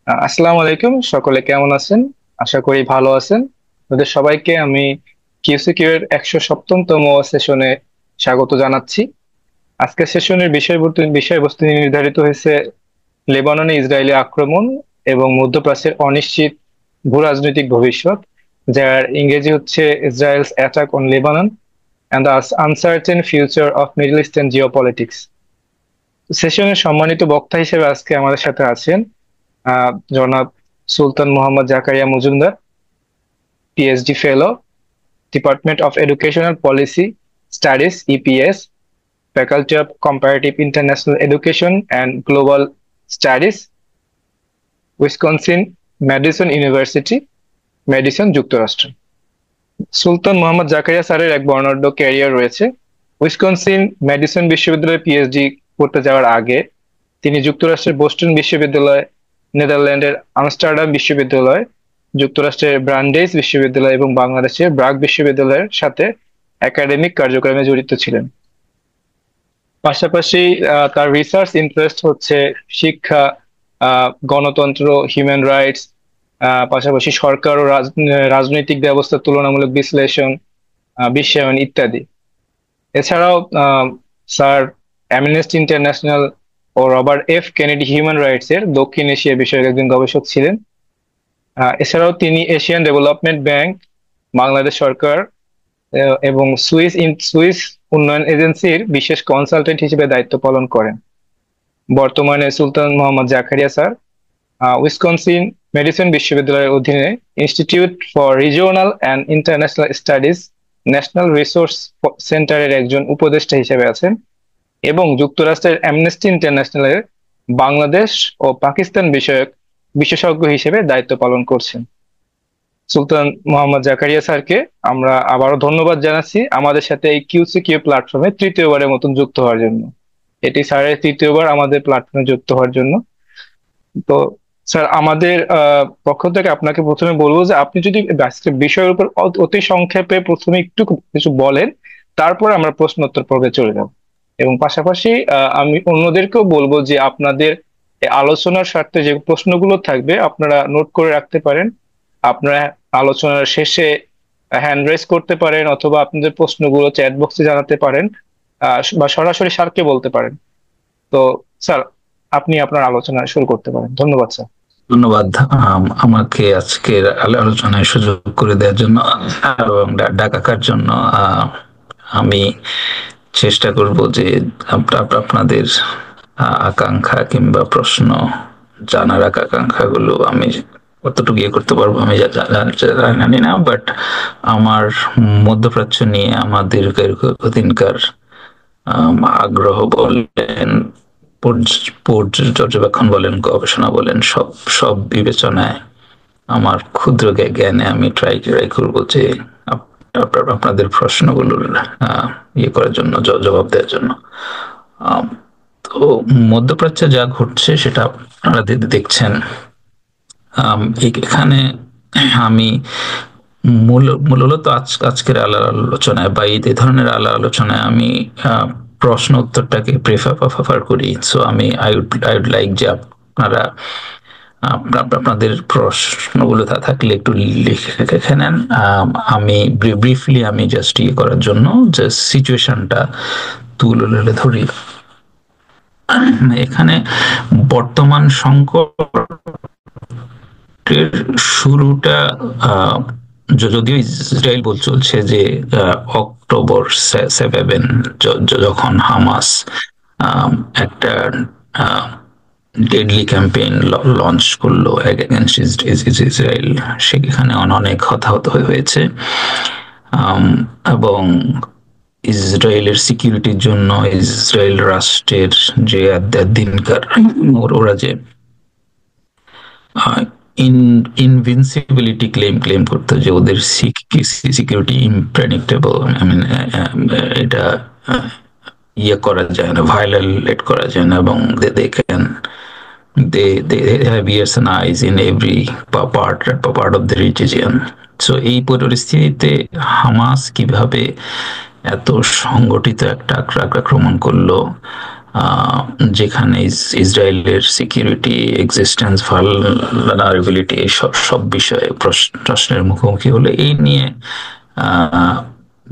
আসসালামু আলাইকুম, সকলে কেমন আছেন? আশা করি ভালো আছেন। আপনাদের সবাইকে আমি কিউসিকিউ এর 107তম সেশনে স্বাগত জানাচ্ছি। আজকের সেশনের বিষয়বস্তু নির্ধারিত হয়েছে লেবাননে ইসরায়েলি আক্রমণ এবং মধ্যপ্রাচ্যের অনিশ্চিত ভূরাজনৈতিক ভবিষ্যৎ, যার ইংরেজি হচ্ছে Israel's attack on Lebanon and the uncertain future of Middle Eastern geopolitics. সেশনের সম্মানিত বক্তা হিসেবে আজকে আমাদের সাথে আছেন জনাব Sultan Mohammad Zakaria Majumdar, PhD fellow, department of educational policy studies EPS, faculty of comparative international education and global studies, Wisconsin Madison university, Madison, যুক্তরাষ্ট্র। সুলতান মোহাম্মদ জাকারিয়া স্যারের এক বর্ণাঢ্য ক্যারিয়ার রয়েছে। উইসকনসিন ম্যাডিসন বিশ্ববিদ্যালয়ে পিএইচডি করতে যাওয়ার আগে তিনি যুক্তরাষ্ট্রের বোস্টন বিশ্ববিদ্যালয়, নেদারল্যান্ডের আমস্টারডাম বিশ্ববিদ্যালয়, যুক্তরাষ্ট্রের ব্রান্ডেইস বিশ্ববিদ্যালয় এবং বাংলাদেশের ব্রাক বিশ্ববিদ্যালয়ের সাথে একাডেমিক কার্যক্রমে জড়িত ছিলেন। পাশাপাশি তার রিসার্চ ইন্টারেস্ট হচ্ছে শিক্ষা, গণতন্ত্র, হিউম্যান রাইটস, পাশাপাশি সরকার ও রাজনৈতিক ব্যবস্থার তুলনামূলক বিশ্লেষণ, বিশ্বায়ন ইত্যাদি। এছাড়াও স্যার অ্যামনেস্টি ইন্টারন্যাশনাল ও Robert F Kennedy human rights এর দক্ষিণ এশিয়া বিষয়ক একজন গবেষক ছিলেন। এছাড়াও তিনি এশিয়ান ডেভেলপমেন্ট ব্যাংক, বাংলাদেশ সরকার এবং সুইস উন্নয়ন এজেন্সির বিশেষ কনসালটেন্ট হিসেবে দায়িত্ব পালন করেন। বর্তমানে Sultan Mohammad Zakaria sir Wisconsin Madison বিশ্ববিদ্যালয়ের অধীনে institute for regional and international studies national resource সেন্টারের একজন উপদেষ্টা হিসেবে আছেন এবং যুক্তরাষ্ট্রের অ্যামনেস্টি ইন্টারন্যাশনালের বাংলাদেশ ও পাকিস্তান বিষয়ক বিশেষজ্ঞ হিসেবে দায়িত্ব পালন করছেন। সুলতান মোহাম্মদ জাকারিয়া স্যারকে আমরা আবারও ধন্যবাদ জানাচ্ছি আমাদের সাথে এই কিউসিকিউ প্ল্যাটফর্মে তৃতীয়বারের মতন যুক্ত হওয়ার জন্য। এটি স্যারের তৃতীয়বার আমাদের প্ল্যাটফর্মে যুক্ত হওয়ার জন্য। তো স্যার, আমাদের পক্ষ থেকে আপনাকে প্রথমে বলবো যে আপনি যদি আজকের বিষয়ের উপর অতি সংক্ষেপে প্রথমে একটু কিছু বলেন, তারপর আমরা প্রশ্ন উত্তর পর্বে চলে যাব। এবং পাশাপাশি আমি অন্যদেরকেও বলবো যে আপনাদের আলোচনার স্বার্থে যে প্রশ্নগুলো থাকবে আপনারা নোট করে রাখতে পারেন। আপনারা আলোচনার শেষে হ্যান্ড রেজ করতে পারেন অথবা আপনাদের প্রশ্নগুলো চ্যাট বক্সে জানাতে পারেন, বা সরাসরি স্যারকে বলতে পারেন। তো স্যার, আপনি আপনার আলোচনা শুরু করতে পারেন। ধন্যবাদ স্যার। ধন্যবাদ আমাকে আজকের আলোচনায় সুযোগ করে দেওয়ার জন্য এবং ডাকার জন্য। আমি চেষ্টা করব যে আপনাদের আকাঙ্ক্ষা কিংবা প্রশ্ন জানার আকাঙ্ক্ষাগুলো আমি কতটুকু ইয়ে করতে পারবো আমি জানি না, বাট আমার মধ্যপ্রাচ্য নিয়ে আমার দীর্ঘদিনকার আগ্রহ বলেন, পর্যবেক্ষণ বলেন, গবেষণা বলেন, সব বিবেচনায় আমার ক্ষুদ্র জ্ঞানে আমি ট্রাই করবো যে আপনাদের প্রশ্নগুলোর ইয়ে করার জন্য, জবাব দেওয়ার জন্য। তো মধ্যপ্রাচ্যে যা ঘটছে সেটা আপনারা দেখছেন। এখানে আমি মূলত আজকের আলোচনায় বা এই ধরনের আলোচনায় আমি প্রশ্ন উত্তরটাকে প্রেফার করি। সো আই উড লাইক যে আপনারা আপনাদের প্রশ্নগুলো থাকলে একটু লিখে নেন। আমি ব্রিফলি আমি জাস্ট ইয়ে করার জন্য যে সিচুয়েশনটা তুলে ধরি। এখানে বর্তমান সংকটের শুরুটা যদিও ইসরায়েল চলছে যে অক্টোবর 7 যখন হামাস একটা ডেডলি ক্যাম্পেইন লঞ্চ করলো এগেইনস্ট ইসরায়েল, সেখানে অনেক হতাহত হয়েছে এবং ইসরায়েলের সিকিউরিটির জন্য ইসরায়েল রাষ্ট্রের যে দিনকার ওরা যে ইনভিনসিবিলিটি ক্লেম করতো, যে ওদের সিকিউরিটি ইমপ্রেডিক্টেবল, এটা ইয়ে করা যায় না, ভায়োলেট করা যায় না, এবং they have ears and eyes in every part of the region. So এই পরিস্থিতিতে হামাস কিভাবে এত সংগঠিত একটা আক্রমণ করলো, যেখানে ইসরায়েলের সিকিউরিটি, এক্সিস্টেন্স, ভালনারেবিলিটি সব সব বিষয়ে প্রশ্নের মুখোমুখি হলে এই নিয়ে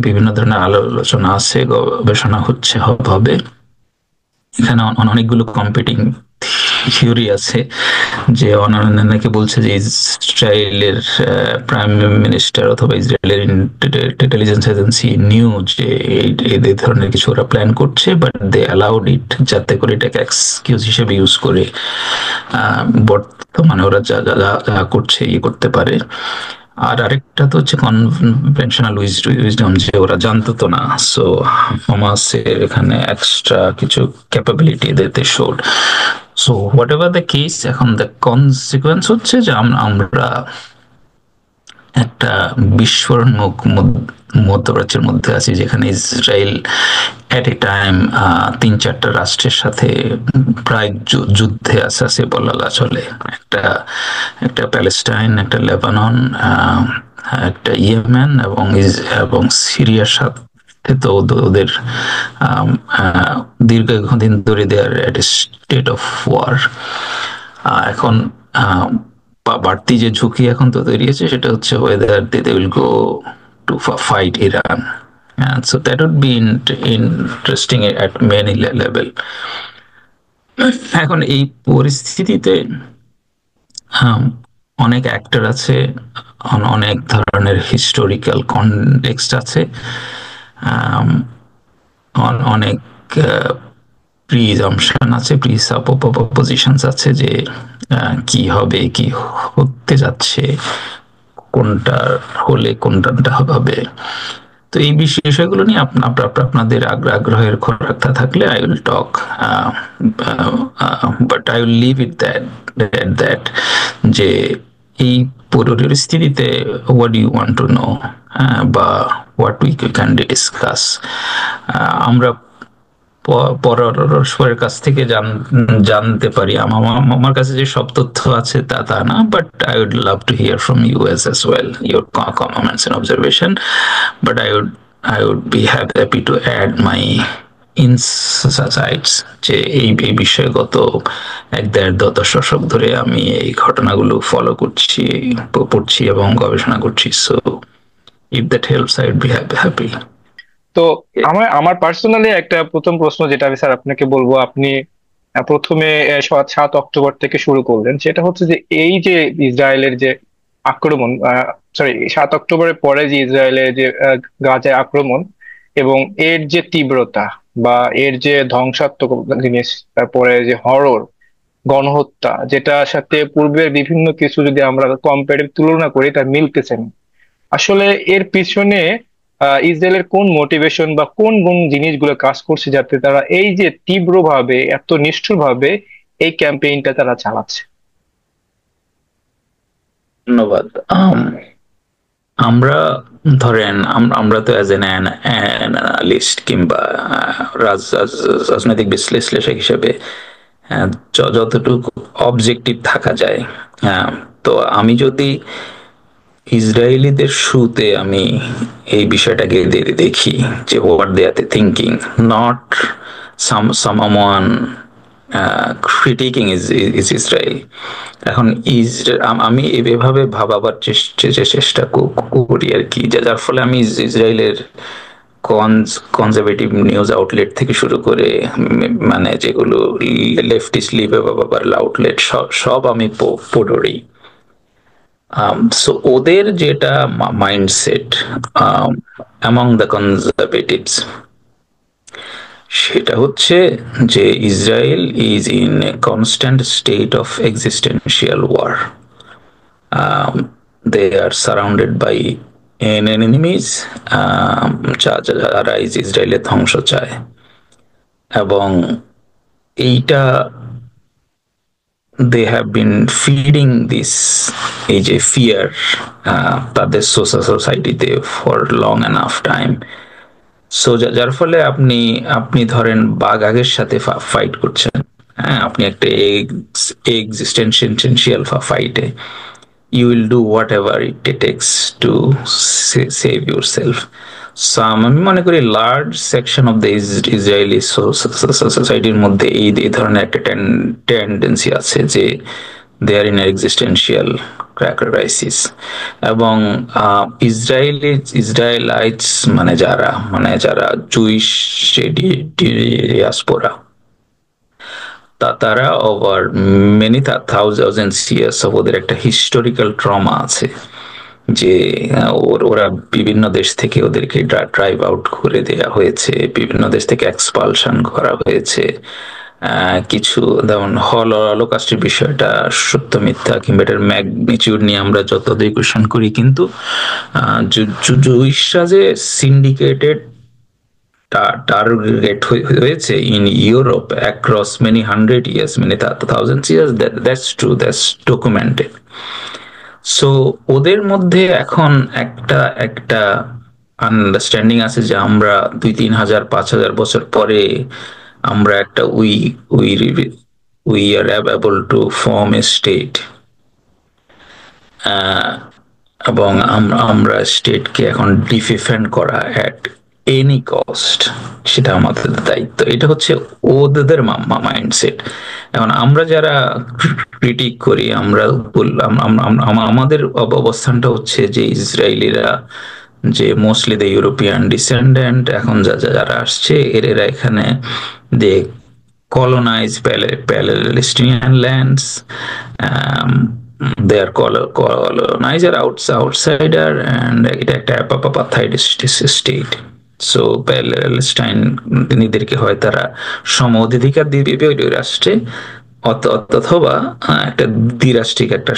বিভিন্ন ধরনের আলোচনা আছে, গবেষণা হবে। এখানে অনেকগুলো কম্পিটিং থিওরি আছে, যে অনেকে বলছে যে ইসরায়েলের প্রাইম মিনিস্টার অথবা ইসরায়েলের ইন্টেলিজেন্স এজেন্সি নিউ যে এই ধরনের কিছু ওরা প্ল্যান করছে, বাট দে অ্যালাউড ইট, যাতে করে এটাকে এক্সকিউজ হিসেবে ইউজ করে বর্তমানে ওরা যা যা যা করছে ইয়ে করতে পারে। আর আরেকটা তো হচ্ছে কনভেনশনাল উইজডম, যে ওরা জানতো তো না, সো হামাসের এখানে এক্সট্রা কিছু ক্যাপাবিলিটি দিতে showed. So what ever the case, এখন দ্য কনসিকুয়েন্স হচ্ছে যে আমরা একটা বিস্ফোরণমুখ মধ্যপ্রাচ্যের মধ্যে আছি, যেখানে ইসরায়েল এট এ টাইম 3-4টা রাষ্ট্রের সাথে প্রায় যুদ্ধে আছে বলা চলে। একটা প্যালেস্টাইন, একটা লেবানন, একটা ইয়েমেন এবং সিরিয়ার সাথে তো ওদের দীর্ঘদিন ধরে দেয়ার এট স্টেট অফ ওয়ার। এখন বাড়তি যে ঝুঁকি এখন তো তৈরি হয়েছে, সেটা হচ্ছে whether they will go to fight Iran, so that would be interesting at many level. এখন এই পরিস্থিতিতে অনেক অ্যাক্টর আছে, অনেক ধরনের হিস্টোরিক্যাল কনটেক্সট আছে, অনেক প্রিজাম্পশন আছে, প্রিসাপোজিশনস আছে, যে কি হবে, কি হতে যাচ্ছে, কোনটা হলে কোনটা হবে। তো এই বিষয়গুলো নিয়ে আপনাদের আগ্রহের খোরাকটা থাকলে I will talk, but I will leave it that যে এই পরিস্থিতিতে what you want to know, বা হোয়াট উই ক্যান ডিসকাস। আমরা পরস্পরের কাছ থেকে জানতে পারি। আমার কাছে যে সব তথ্য আছে তা না, but I would love to hear from you as well your comments and observation, but I would be happy to add my insights, যে এই বিষয়ে গত 1-1.5 দশক ধরে আমি এই ঘটনাগুলো ফলো পড়ছি এবং গবেষণা করছি। So if that helps, I would be happy. তো আমার পার্সোনালি একটা প্রথম প্রশ্ন যেটা আমি স্যার আপনাকে বলবো, আপনি প্রথমে 7 অক্টোবর থেকে শুরু করলেন, সেটা হচ্ছে যে এই যে ইসরায়েলের যে আক্রমণ, 7 অক্টোবরের পরে যে ইসরায়েলের যে গাজায় আক্রমণ এবং এর যে তীব্রতা বা এর যে ধ্বংসাত্মক জিনিস, তারপরে যে হরর, গণহত্যা, যেটার সাথে পূর্বের বিভিন্ন কিছু যদি আমরা কম্পারেটিভ তুলনা করি, তা মিলতেছে না। আসলে এর পিছনে ইসরায়েলের কোন মোটিভেশন বা কোন কোন জিনিসগুলো কাজ করছে, যাতে তারা এই যে তীব্রভাবে, এত নিষ্ঠুরভাবে এই ক্যাম্পেইনটা তারা চালাচ্ছে? ধন্যবাদ। ধরেন আমরা তো অ্যাজ এন অ্যানালিস্ট কিংবা রাজনৈতিক বিশ্লেষক হিসেবে যতটুকু অবজেক্টিভ থাকা যায়, তো আমি যদি ইসরায়েলিদের শুতে আমি এই বিষয়টাকে দেখি যে what they are thinking, not someone critiquing is Israel. এখন আমি এভাবে ভাবাবার চেষ্টা করি আর কি, যার ফলে আমি ইসরায়েলের কনজারভেটিভ নিউজ আউটলেট থেকে শুরু করে মানে যেগুলো লেফটিস্ট লিবেবল আউটলেট সব আমি পড়ি। সো ওদের যেটা মাইন্ডসেট অ্যামং দ্য কনজারভেটিভস, সেটা হচ্ছে যে Israel is in a constant state of existential war. They are surrounded by enemies, যারা ইসরায়েলের ধ্বংস চায়, এবং এইটা they have been feeding this এই যে ফিয়ার তাদের সোসাইটিতে for long enough time. So যার ফলে আপনি ধরেন বাঘের সাথে ফাইট করছেন, হ্যাঁ, আপনি একটা existential ফাইটে, you will do whatever it takes to save yourself. আমি মনে করি large section of the Israeli সোসাইটির মধ্যে এই ধরনের একটা টেন্ডেন্সি আছে যে they are in existential crisis. এবং ইসরায়েলাইটস মানে যারা জুইশ ডিয়াসপোরা, তারা over many thousands years of ওদের একটা হিস্টোরিক্যাল ট্রমা আছে যে ওরা বিভিন্ন দেশ থেকে ওদেরকে ড্রাইভ আউট করে দেয়া হয়েছে, বিভিন্ন দেশ থেকে এক্সপালশন করা হয়েছে। কিছু যেমন হলোকাস্টের বিষয়টা সত্য মিথ্যা কিংবা এটার ম্যাগনিচিউড নিয়ে আমরা যত ডিসকাশন করি, কিন্তু জুইশরা যে সিন্ডিকেটেড টার্গেট হয়েছে in Europe across many 100 years, many thousands years, that's true, that's documented. So ওদের মধ্যে এখন একটা আন্ডারস্ট্যান্ডিং আছে যে আমরা 2-3 হাজার 5,000 বছর পরে আমরা একটা we are able to form a state, এবং আমরা স্টেটকে এখন ডিফেন্ড করা অ্যাট এনি কস্ট, সেটা আমাদের দায়িত্ব। এটা হচ্ছে ওদের মাইন্ডসেট। এখন আমরা যারা ক্রিটিক করি, আমরা বললাম আমাদের অবস্থানটা হচ্ছে যে ইসরায়েলিরা যে মোস্টলি দ্য ইউরোপিয়ান ডিসেন্ডেন্ট, এখন যারা আসছে এরা এখানে they colonize Palestinian lands, they are colonizer outsider, and এটা একটা apartheid state. সো প্যালেস্টাইন নিজেদেরকে হয় তারা সম অধিকার দিবে ওই রাষ্ট্রে, অথবা একটা দ্বিরাষ্ট্রিক একটা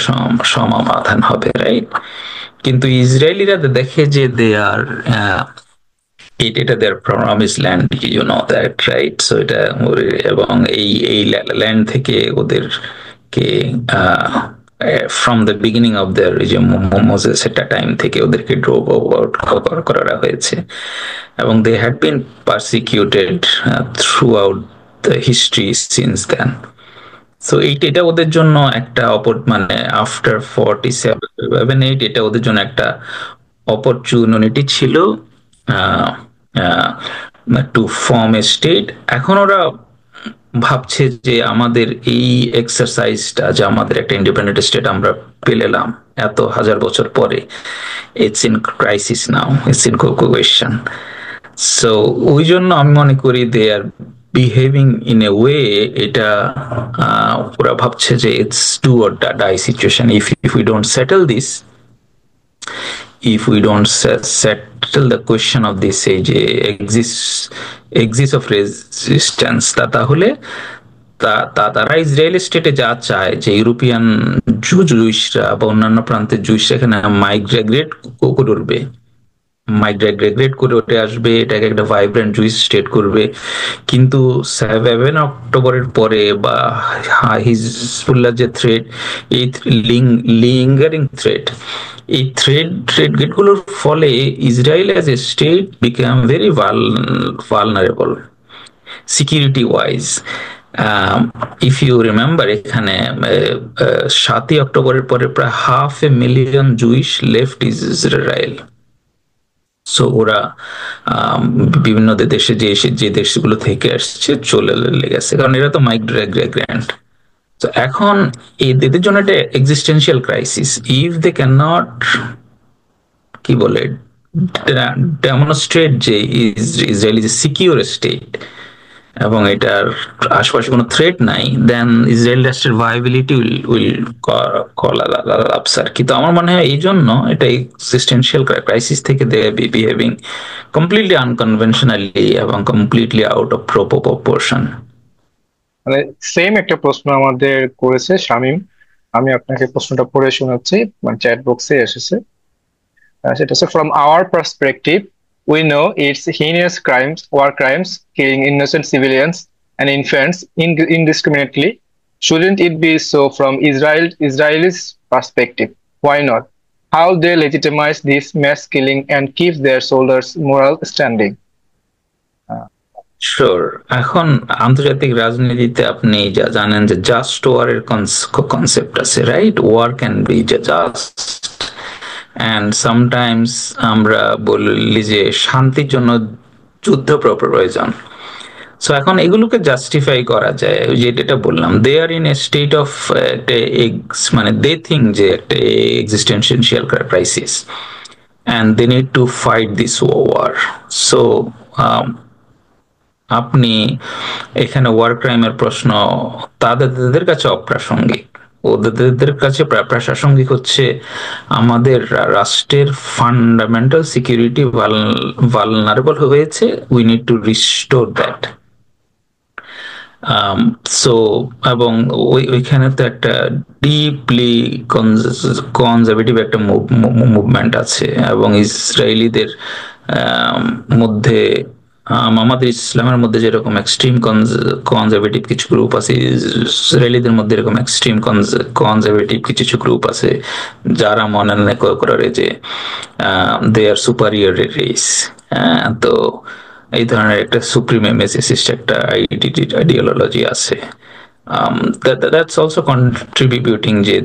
সমাধান হবে, রাইট? কিন্তু ইসরায়েলিরা দেখে যে দে আর এটা their promise land, you know that, right? So এটা এবং এই ল্যান্ড থেকে ওদেরকে from the beginning of their Moses একটা টাইম থেকে ওদেরকে ড্রোভ আউট করা হয়েছে, এবং they had been persecuted throughout the history since then. So এটা ওদের জন্য একটা মানে আফটার 47-8 এটা ওদের জন্য একটা অপরচুনিটি ছিল টু ফর্ম এ স্টেট। এখন ওরা ভাবছে যে আমাদের এই এক্সারসাইজটা, যে আমাদের একটা ইন্ডিপেন্ডেন্ট স্টেট আমরা পেলাম এত হাজার বছর পরে, it's in crisis now, it's in question. So ওই জন্য আমি মনে করি they are behaving in a way, এটা ওরা ভাবছে যে it's do or die situation. If we don't settle this, if we don't settle the question of this এই যে exist of resistance, তাহলে তারা ইসরায়েলি স্টেটে যা চায় যে ইউরোপিয়ান জুইশরা বা অন্যান্য প্রান্তের জুইশরা এখানে মাইগ্রেট করে উঠে আসবে, এটাকে একটা ভাইব্রেন্ট জুইশ স্টেট করবে। কিন্তু 7 অক্টোবরের পরে বা হিজবুল্লাহ যে থ্রেট, এই লিঙ্গারিং থ্রেট, এই থ্রেড গেটগুলোর ফলে Israel as a state become very vulnerable security wise. If you remember, এখানে 7 অক্টোবরের পরে প্রায় 500,000 জুইশ লেফট ইসরায়েল। সো ওরা বিভিন্ন দেশে যে দেশগুলো থেকে আসছে চলে গেছে, কারণ এরা তো মাইগ্রেন্ট। তো এখন এদের জন্য একটা existential crisis. If they can not কি বলে ডেমনস্ট্রেট যে Israel is a secure state এবং এটার আশপাশে কোনো থ্রেট নাই, দেন ইসরায়েল রাষ্ট্রের ভায়াবিলিটি উইল কলাপস আর কি। তো আমার মনে হয় এই জন্য এটা এক্সিস্টেন্সিয়াল ক্রাইসিস থেকে দে বিহেভিং কমপ্লিটলি আনকনভেনশনালি এবং কমপ্লিটলি আউট অফ প্রপোর্শন। মানে সেম একটা প্রশ্ন আমাদের করেছে শামীম, আমি আপনাকে প্রশ্নটা পড়ে শোনাচ্ছি, মানে চ্যাট বক্সে এসেছে। সেটা হচ্ছে, from our perspective we know it's heinous crimes, war crimes, killing innocent civilians and infants indiscriminately. Shouldn't it be so from Israelis perspective? Why not? How they legitimize this mass killing and keep their soldiers' moral standing? Sure. এখন আন্তর্জাতিক রাজনীতিতে আপনি যা জানেন যে just ওয়ারের concept আছে, right? War can be just and sometimes আমরা বলি যে শান্তির জন্য যুদ্ধ প্রয়োজন। সো এখন এগুলোকে জাস্টিফাই করা যায়, ওই যে যেটা বললাম, they are in a state of একটা মানে দে থিঙ্ক যে একটা existential crisis and they need to fight this war. So আপনি এখানে ওয়ার ক্রাইমের প্রশ্ন তাদের কাছে অপ্রাসঙ্গিক। ওদের কাছে প্রাসঙ্গিক হচ্ছে আমাদের রাষ্ট্রের ফান্ডামেন্টাল সিকিউরিটি ভালনারেবল হয়েছে, we need to restore that. So এবং ওইখানে তো একটা ডিপলি কনজারভেটিভ একটা মুভমেন্ট আছে, এবং ইসরায়েলিদের মধ্যে আমাদের ইসলামের মধ্যে যেরকম এক্সট্রিম কনজারভেটিভ কিছু গ্রুপ আছে, ইসরায়েলিদের মধ্যে এরকম এক্সট্রিম কনজারভেটিভ কিছু গ্রুপ আছে যারা মনে করে যে দে আর সুপারিয়র রেস। হ্যাঁ, তো এই ধরনের একটা সুপ্রিমেসিস্ট একটা আইডিওলজি আছে। That's also contributing যে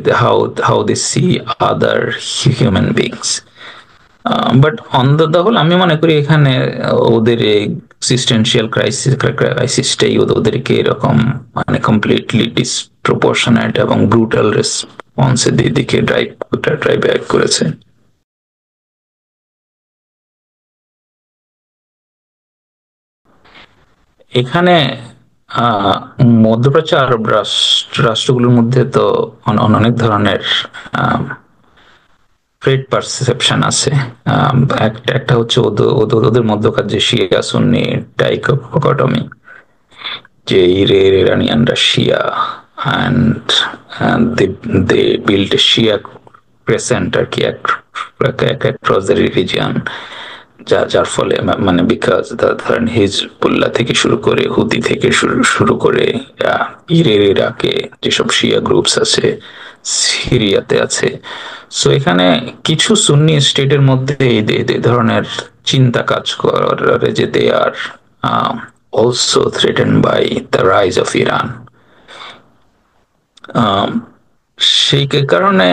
how they see other human beings. But on the whole আমি মনে করি এখানে ওদের এক্সিস্টেন্সিয়াল ক্রাইসিসটাই ওদেরকে এরকম মানে কমপ্লিটলি ডিসপ্রপোর্শনেট এবং ব্রুটাল রেসপন্সের দিকে ড্রাইভ করেছে। এখানে মধ্যপ্রাচ্য আরব রাষ্ট্রগুলোর মধ্যে তো অনেক ধরনের ট্রেড পারসেপশন আছে। একটা হচ্ছে ওদের মধ্যকার যে শিয়া সুন্নি ডাইকোটমি, যে ইরানিয়ানরা Shia and they build a Shia crescent আর কি অ্যাক্রস দ্য রিলিজিয়ন, যার ফলে মানে বিকজ ধরেন হিজবুল্লাহ থেকে শুরু করে হুদি থেকে শুরু করে ইরাকে যেসব শিয়া গ্রুপস আছে, সিরিয়াতে আছে। সো এখানে কিছু সুন্নি স্টেটের মধ্যে এই ধরনের চিন্তা কাজ করে যে they are also threaten by the rise of Iran. সেই কারণে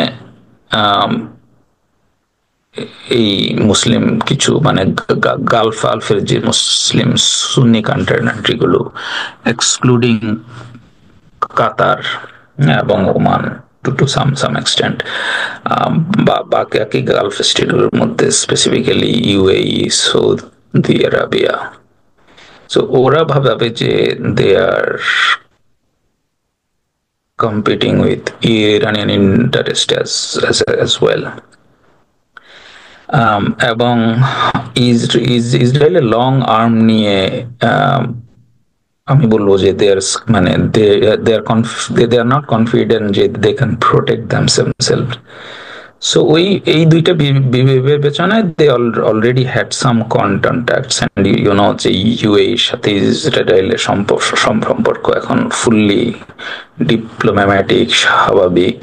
এই মুসলিম কিছু মানে গালফের যে মুসলিম সুন্নি কান্ট্রিগুলো এক্সক্লুডিং কাতার এবং ওমান টু সাম এক্সটেন্ট, বাকি গালফ স্টেটগুলোর মধ্যে specifically UAE, Saudi Arabia, so ওরা ভাবে যে they R competing with Iranian interest as well. এবং ইসরায়েলের লং আর্ম নিয়ে আমি বলবো যে মানে দে আর নট কনফিডেন্ট যে they can protect themselves. So এই দুইটা বিবেচনায় they already had some contacts, and you know যে ইউএই এর সাথে ইসরায়েলের সম্পর্ক এখন ফুললি ডিপ্লোম্যাটিক, স্বাভাবিক।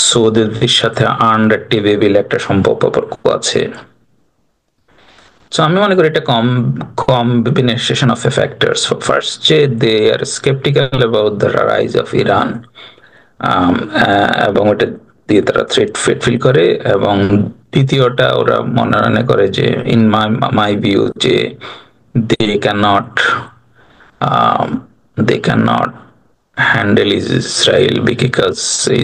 সৌদির সাথে আনরেটিভেবল একটা সম্পর্ক আছে। সো আমি মনে করি এটা কম্বিনেশন অফ ফ্যাক্টরস। ফার্স্ট যে they are sceptical about the rise of Iran, এবং ওটা দিয়ে তারা থ্রেট ফিল করে, এবং দ্বিতীয়টা ওরা মনে করে যে ইন মাই ভিউ যে they can't handle Israel because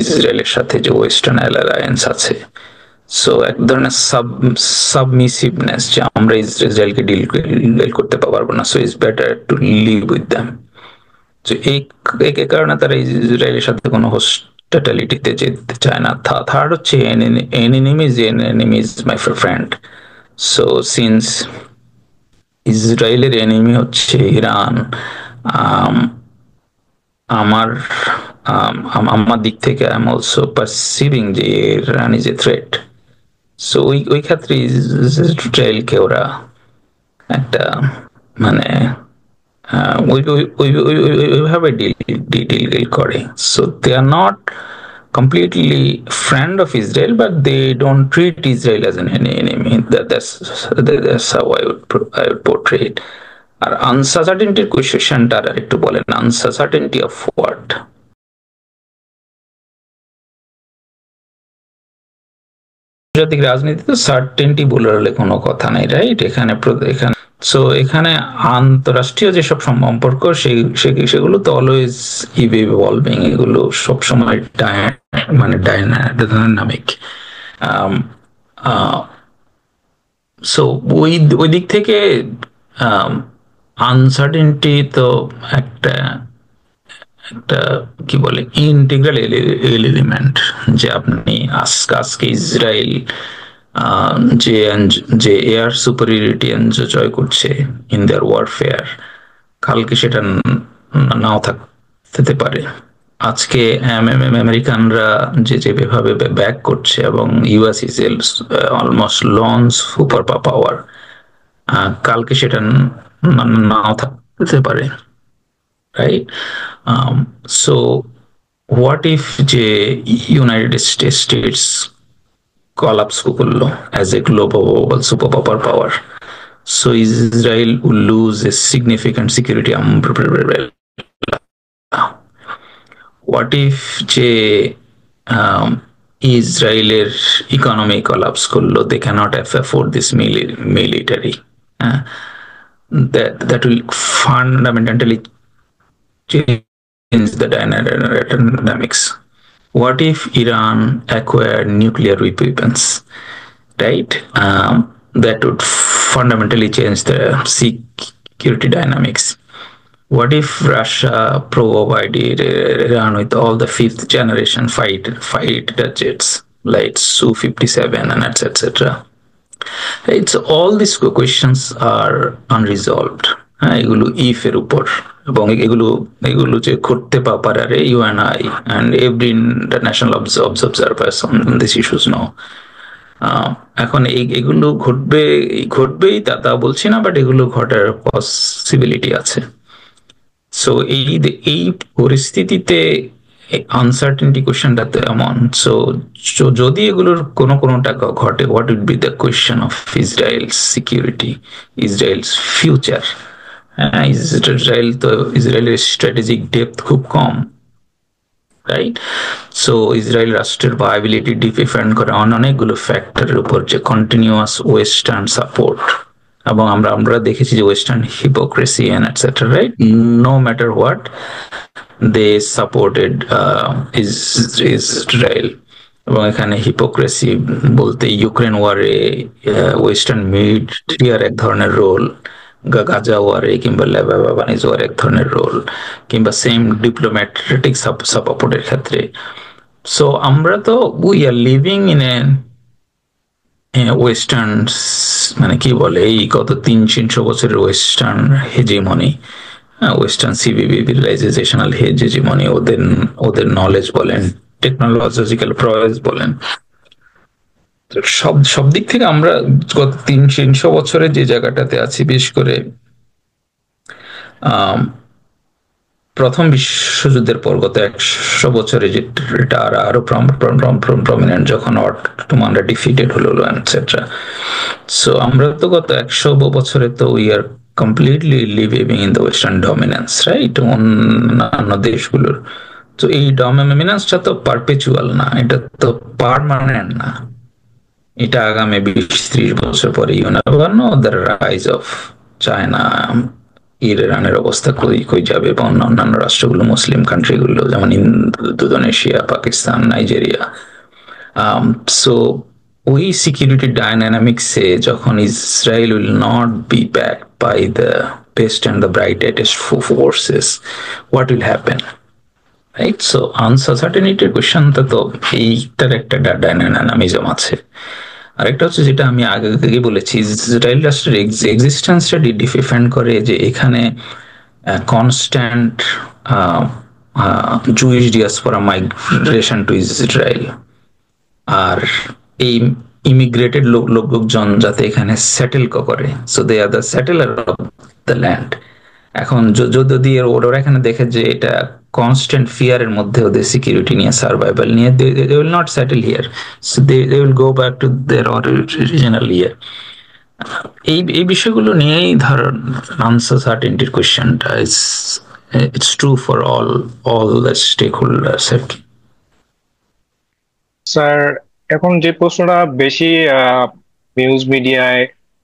ইসরায়েলের সাথে যে ওয়েস্টার্ন অ্যালায়েন্স আছে। সো এক ধরনের সাবমিসিভনেস যে আমরা ইসরায়েলকে ডিল করতে পারবো না, so it's better to live with them. তো এই কারণে তারা ইসরায়েলের সাথে কোনো হোস্টিলিটিতে যেতে চায় না। থার্ড হচ্ছে enemy is my friend. So since ইসরায়েলের এনিমি হচ্ছে ইরান, আমার দিক থেকে আই এম অলসো পারসিভিং যে Iran is a threat. So ওই ক্ষেত্রে ইসরায়েলকে ওরা একটা মানে ওইভাবে ডিল করে। So they are not completely friend of Israel, but they don't treat Israel as an enemy. That's how I would portray it. আর আনসার্টেনিটির কোয়েশ্চেনটা আর একটু বলেন, আনসার্টেনিটি অফ হোয়াট? আন্তর্জাতিক রাজনীতিতে সার্টেনটি বলে কোনো কথা নাই, রাইট? এখানে সো এখানে আন্তরাষ্ট্রীয় যেসব সম্পর্ক সেগুলো তো অলওয়েজ ইভলভিং, এগুলো সবসময় মানে ডাইনামিক। সো ওই দিক থেকে আনসার্টেনটি তো একটা কি বলে ইন্টিগ্রাল এলিমেন্ট, যে আপনি আজকে ইসরায়েল যে এয়ার সুপারিয়রিটি এনজয় করছে ইন দেয়ার ওয়ারফেয়ার, কালকে সেটা নাও থাকতে পারে। আজকে আমেরিকানরা যেভাবে ব্যাক করছে এবং US is almost launch super power, কালকে সেটা নাও থাকতে পারে, রাইট? সো হোয়াট ইফ যে ইউনাইটেড স্টেটস collapse করলো as a global super power, so Israel will lose a significant security umbrella. What if যে ইসরায়েলের ইকোনমি collapse করলো, they cannot afford this military, that will fundamentally change the dynamics. What if Iran acquired nuclear weapons, right? That would fundamentally change the security dynamics. What if Russia provided Iran with all the 5th generation fighter jets like Su-57 and etc. Right? So all these questions are unresolved. এগুলো ইফের উপর, এবং এগুলো যে ঘটতে পারে you and I and every international observers on this issues know. এখন এগুলো ঘটবেই তা বলছি না, বাট এগুলো ঘটার পসিবিলিটি আছে। সো এই পরিস্থিতিতে আনসার্টেনটি কোয়েশ্চেনটা এমন, সো যদি এগুলোর কোনোটা ঘটে, what would be the question of Israel security, Israel's future. ইসরায়েলের স্ট্র্যাটেজিক ডেপথ খুব কম, রাইট? সো ইসরায়েল রাষ্ট্রের ভায়াবিলিটি ডিপেন্ড করে অনেকগুলো ফ্যাক্টরের উপর, যে কন্টিনিউয়াস ওয়েস্টার্ন সাপোর্ট, এবং আমরা দেখেছি যে western hypocrisy and etcetera, right? No matter what they supported Israel. এবং এখানে হিপোক্রেসি বলতে ইউক্রেন ওয়ারে ওয়েস্টার্ন মিডিয়ার এক ধরনের রোল, গাজা ওয়ারে কিংবা লেবানন ওয়ারে এক ধরনের রোল, কিংবা সেম ডিপ্লোম্যাটিক সাপোর্টের ক্ষেত্রে। সো আমরা তো we are living in a western, মানে কি বলে, এই গত 300-400 বছরের western hegemony, western civilisational hegemony, ওদের নলেজ বলেন, টেকনোলজিক্যাল প্রগ্রেস বলেন, সব দিক থেকে আমরা গত 300-400 বছরে যে জায়গাটাতে আছি, বিশেষ করে প্রথম বিশ্বযুদ্ধের পর গত 100 বছরে যেটা আরো প্রমিনেন্ট, যখন অটোমানরা ডিফিটেড হলো এটসেট্রা। সো আমরা তো গত 100 বছরে তো we are completely living in the western dominance, right? অন্যান্য দেশগুলোর। তো এই ডমিনেন্সটা তো পারপেচুয়াল না, এটা তো পার্মানেন্ট না, এটা আগামী 20-30 বছর পরে দ্য রাইজ অফ চায়না, ইরানের অবস্থা কই যাবে, বা অন্যান্য রাষ্ট্রগুলো, মুসলিম কান্ট্রিগুলো যেমন ইন্দোনেশিয়া, পাকিস্তান, নাইজেরিয়া। সো ওই সিকিউরিটি ডাইনামিক্সে যখন Israel will not be backed by the best and the brightest forces, what will happen, right? So আনসার্টেনিটির কোয়েশ্চনটা তো এইটার একটা ডাইনামিজম আছে। আরেকটা হচ্ছে, যেটা আমি আগে বলেছি, ইসরায়েল রাষ্ট্রের এক্সিস্টেন্সটা ডিপেন্ড করে যে এখানে constant Jewish diaspora migration to Israel, আর এই ইমিগ্রেটেড লোকজন যাতে এখানে সেটেল করে, so they are the settler of the land. এখন যদি ওরা এখানে দেখে যে এটা কনস্ট্যান্ট ফিয়ারের মধ্যে ওদের সিকিউরিটি নিয়ে, সার্ভাইভাল নিয়ে, they will not settle here, so they will go back to their original year. এই বিষয়গুলো নিয়েই ধরুন আনসার্টেনিটির কোয়েশ্চেনটা it's true for all the stakeholders. Sir, এখন যে প্রশ্নটা বেশি নিউজ মিডিয়ায়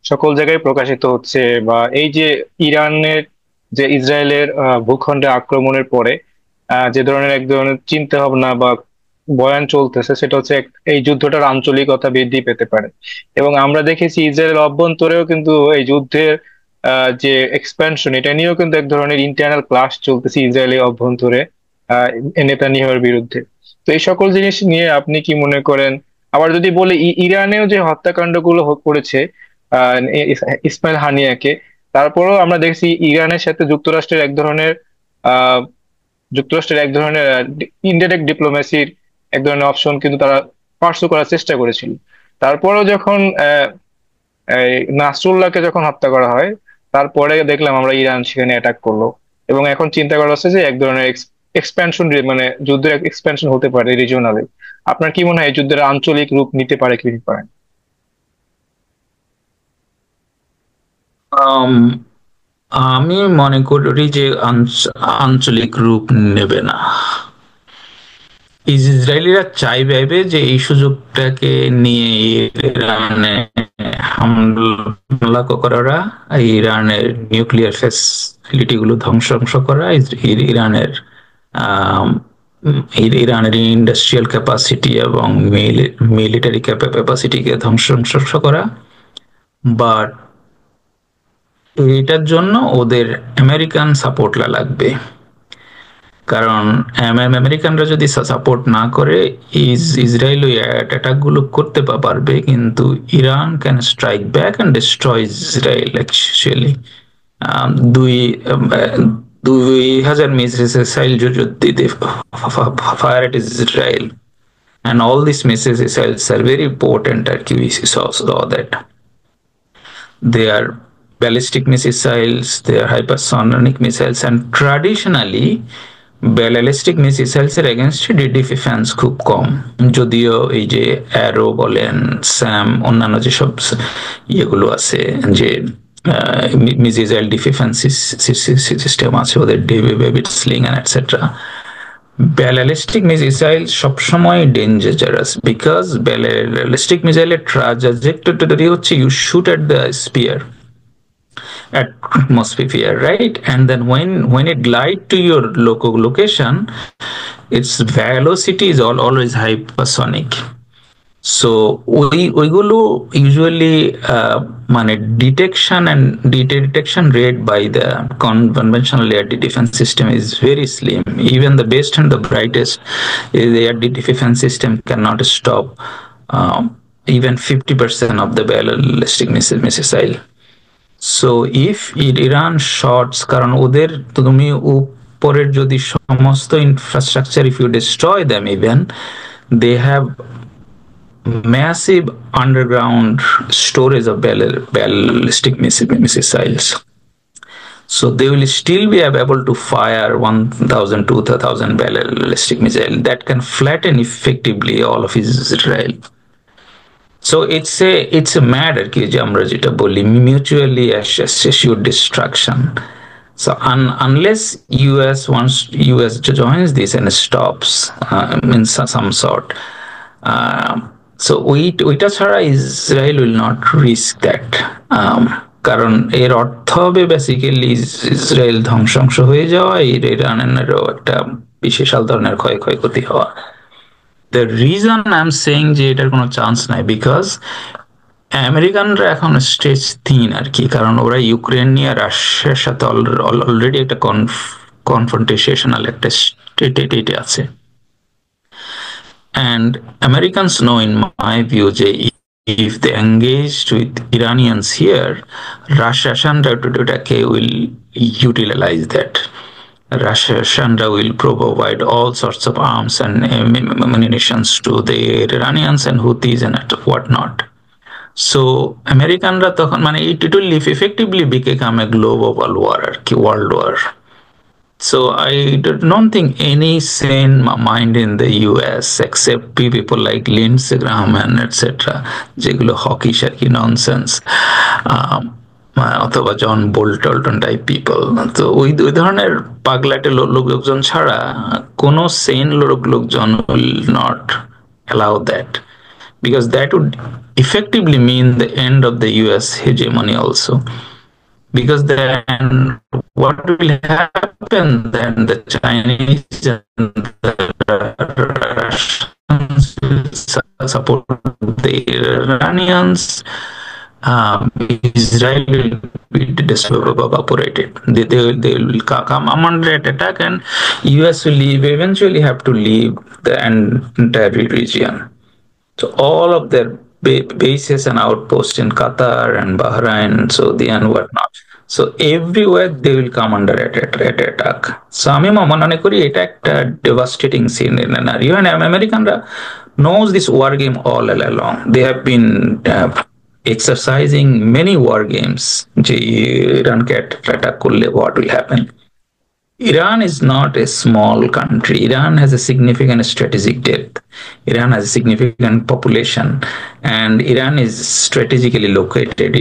সকল জায়গায় প্রকাশিত হচ্ছে, বা এই যে ইরানের যে ইসরায়েলের ভূখণ্ডে আক্রমণের পরে যে ধরনের এক ধরনের চিন্তা ভাবনা বা বয়ান চলতেছে, সেটা হচ্ছে এই যুদ্ধটার আঞ্চলিকতা বৃদ্ধি পেতে পারে। এবং আমরা দেখেছি ইসরায়েলের অভ্যন্তরেও কিন্তু এই যুদ্ধের যে এক্সপ্যানশন, এটা নিয়েও কিন্তু এক ধরনের ইন্টারনাল ক্লাশ চলতেছে ইসরায়েলের অভ্যন্তরে নেতানিয়াহুর বিরুদ্ধে। তো এই সকল জিনিস নিয়ে আপনি কি মনে করেন? আবার যদি বলি ইরানেও যে হত্যাকাণ্ডগুলো করেছে ইসমাইল হানিয়াকে, তারপরেও আমরা দেখছি ইরানের সাথে আহ যুক্তরাষ্ট্রের এক ধরনের ইনডাইরেক্ট ডিপ্লোমেসির এক ধরনের অপশন কিন্তু তারা পার্সু করার চেষ্টা করেছিল। তারপরেও যখন এই নাসরুল্লাহকে যখন হত্যা করা হয়, তারপরে দেখলাম আমরা ইরান সেখানে অ্যাটাক করলো। এবং এখন চিন্তা করা হচ্ছে যে এক ধরনের এক্সপ্যানশন, মানে যুদ্ধের এক্সপ্যানশন হতে পারে রিজিওনালি। আপনার কি মনে হয় এই যুদ্ধের আঞ্চলিক রূপ নিতে পারে কি নিতে পারে? আম, আমি মনে করি যে আঞ্চলিক রূপ নেবে না। ইসরায়েলিরা চাইবে যে এই সুযোগটাকে নিয়ে ইরানে হামলা করা, ইরানের নিউক্লিয়ার ফ্যাসিলিটি গুলো ধ্বংস করা, ইরানের আম, ইরানের ইন্ডাস্ট্রিয়াল ক্যাপাসিটি এবং মিলিটারি ক্যাপাসিটিকে ধ্বংস করা। বাট এটার জন্য ওদের আমেরিকান সাপোর্ট লাগবে। কারণ আমেরিকানরা যদি সাপোর্ট না করে ইসরায়েল ওই অ্যাটাক গুলো করতে পারবে, কিন্তু Iran can strike back and destroy Israel actually. দুই 2000 মিসাইল যদি fire at Israel, and all these missiles are very potent. We saw that they are ballistic missiles, they are hypersonic missiles, and traditionally ballistic missiles এর এগেনস্টে defence খুব কম। যদিও এই যে arrow বলেন, Sam, অন্যান্য যেসব ইয়েগুলো আছে, যে মিসাইল ডিফেন্স সিস্টেম আছে ওদের, David Sling and etcetera, ballistic missile সবসময় ডেঞ্জারাস। বিকজ ব্যালিস্টিক মিসাইলের ট্রাজেক্টরি হচ্ছে you shoot at the sphere atmosphere, right? And then when it glide to your location, its velocity is always hypersonic. So ওইগুলো usually মানে detection rate by the conventional air defense system is very slim. Even the best and the brightest air defense system cannot stop even 50% of the ballistic missile. So if Iran shots, কারণ ওদের তুমি উপরের যদি সমস্ত infrastructure, if you destroy them even, they have massive underground storage of ballistic missiles. So they will still be able to fire 1,000 to 2,000 ballistic missile that can flatten effectively all of Israel. So it's a matter ki je amra jeta boli mutually assured destruction. So unless US joins this and stops in some sort, so ওইটা ছাড়া Israel will not risk that. কারণ এর অর্থ হবে basically Israel ধ্বংসাংশ হয়ে যাওয়া, ইরানেরও একটা বিশাল ধরনের ক্ষয়ক্ষতি হওয়া। The reason I'm saying যে এটার কোনো চান্স নাই, বিকজ আমেরিকানরা এখন স্টেজ 3 আর কি, কারণ ওরা ইউক্রেন নিয়ে রাশিয়ার সাথে অলরেডি একটা কনফ্রন্টেশনাল একটা স্টেটে আছে। And Americans know, in my view, যে if they engaged with Iranians here, Russia will utilize that. Russia will provide all sorts of arms and ammunition to the Iranians and Houthis and whatnot. So Americanরা তখন মানে it will effectively become a global war, world war. So I don't think any sane mind in the US, except people like Lindsey Graham and etc., যেগুলো hockey শাকি nonsense, অথবা John Bolton type people, তো ওই ধরনের পাগলাটে লোকজন ছাড়া কোনো সেন লোকজন will not allow that. because that would effectively mean the end of the US hegemony also. Because then what will happen then? The Chinese and the Russians will support the Iranians. Israel will be evaporated. They will come under attack, and US will eventually have to leave the entire region. So all of their bases and outposts in Qatar and Bahrain, Saudi and whatnot. So everywhere they will come under attack. So আমি মনে করি এটা একটা devastating scenario, and Americanরা knows this war game all along. They have been exercising many war games. যে ইরানকে attack করলে what will happen. Iran is not a small country. Iran has a significant strategic depth. Iran has a significant population, and Iran is strategically located.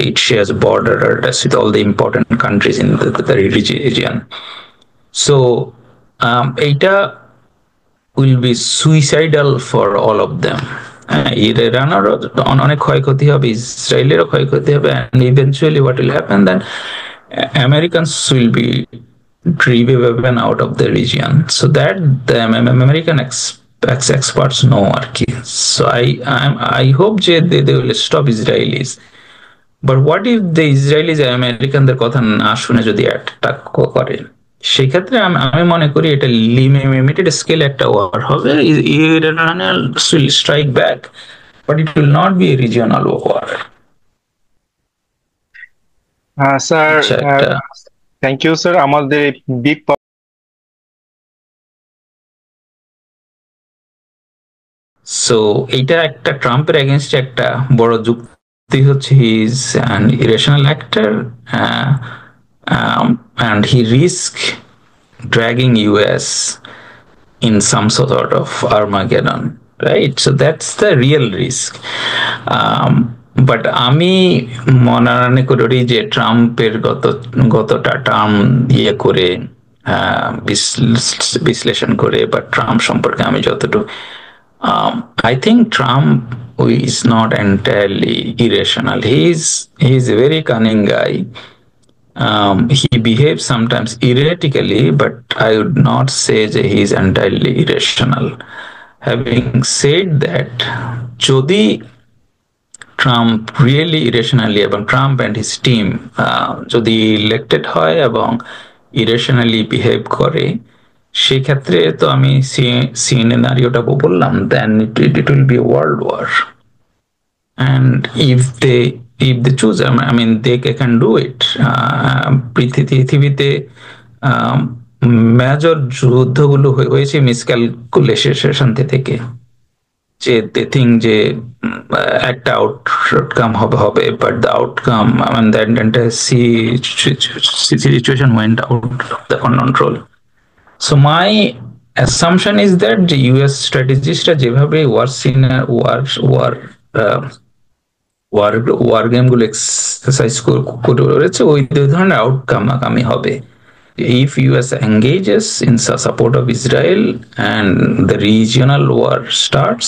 It shares borders with all the important countries in the region. So, এটা will be suicidal for all of them. ইরানেরও অনেক ক্ষয়ক্ষতি হবে, ইসরায়েলেরও ক্ষয়ক্ষতি হবে, and eventually what will happen then? Americans will be driven out of the region. So that the American experts know. So I hope they will stop Israelis. But what if the Israelis Americanদের কথা না শুনে যদি attack করে? সেক্ষেত্রে আমি মনে করি এটা লিমিটেড স্কেল একটা ওয়ার হবে. Iran will strike back, but it will not be a regional war. Sir, thank you sir. আমাদের বিগ সো এটা একটা ট্রাম্পের এগেনস্টে একটা বড় যুক্তি হচ্ছে he is an irrational actor and he risk dragging US in some sort of Armageddon, right? So that's the real risk. But আমি মনে করি যে ট্রাম্পের গতটা টার্ম ইয়ে করে বিশ্লেষণ করে বা ট্রাম্প সম্পর্কে আমি যতটুকু I think Trump is not entirely irrational. He is a very cunning guy. He behaves sometimes erratically, but I would not say that he is entirely irrational. Having said that, যদি Trump really ইরেশনালি এবং Trump and his team যদি elected হয় এবং ইরেশনালি behave করে, সেক্ষেত্রে তো আমি সিনারিওটা বললাম, then it will be world war. And if they choose, I mean they can do it. পৃথিবীতে মেজর যুদ্ধগুলো হয়েছে মিসক্যালকুলেশন থেকে, যে দে থিঙ্ক যে একটা আউটকাম হবে, but the outcome situation went out of the control. So my assumption is that যে US স্ট্র্যাটেজিস্টরা যেভাবে war গেমগুলো এক্সারসাইজ করেছে, ওই ধরনের আউটকাম আগামী হবে। If US engages in support of Israel and the regional war starts,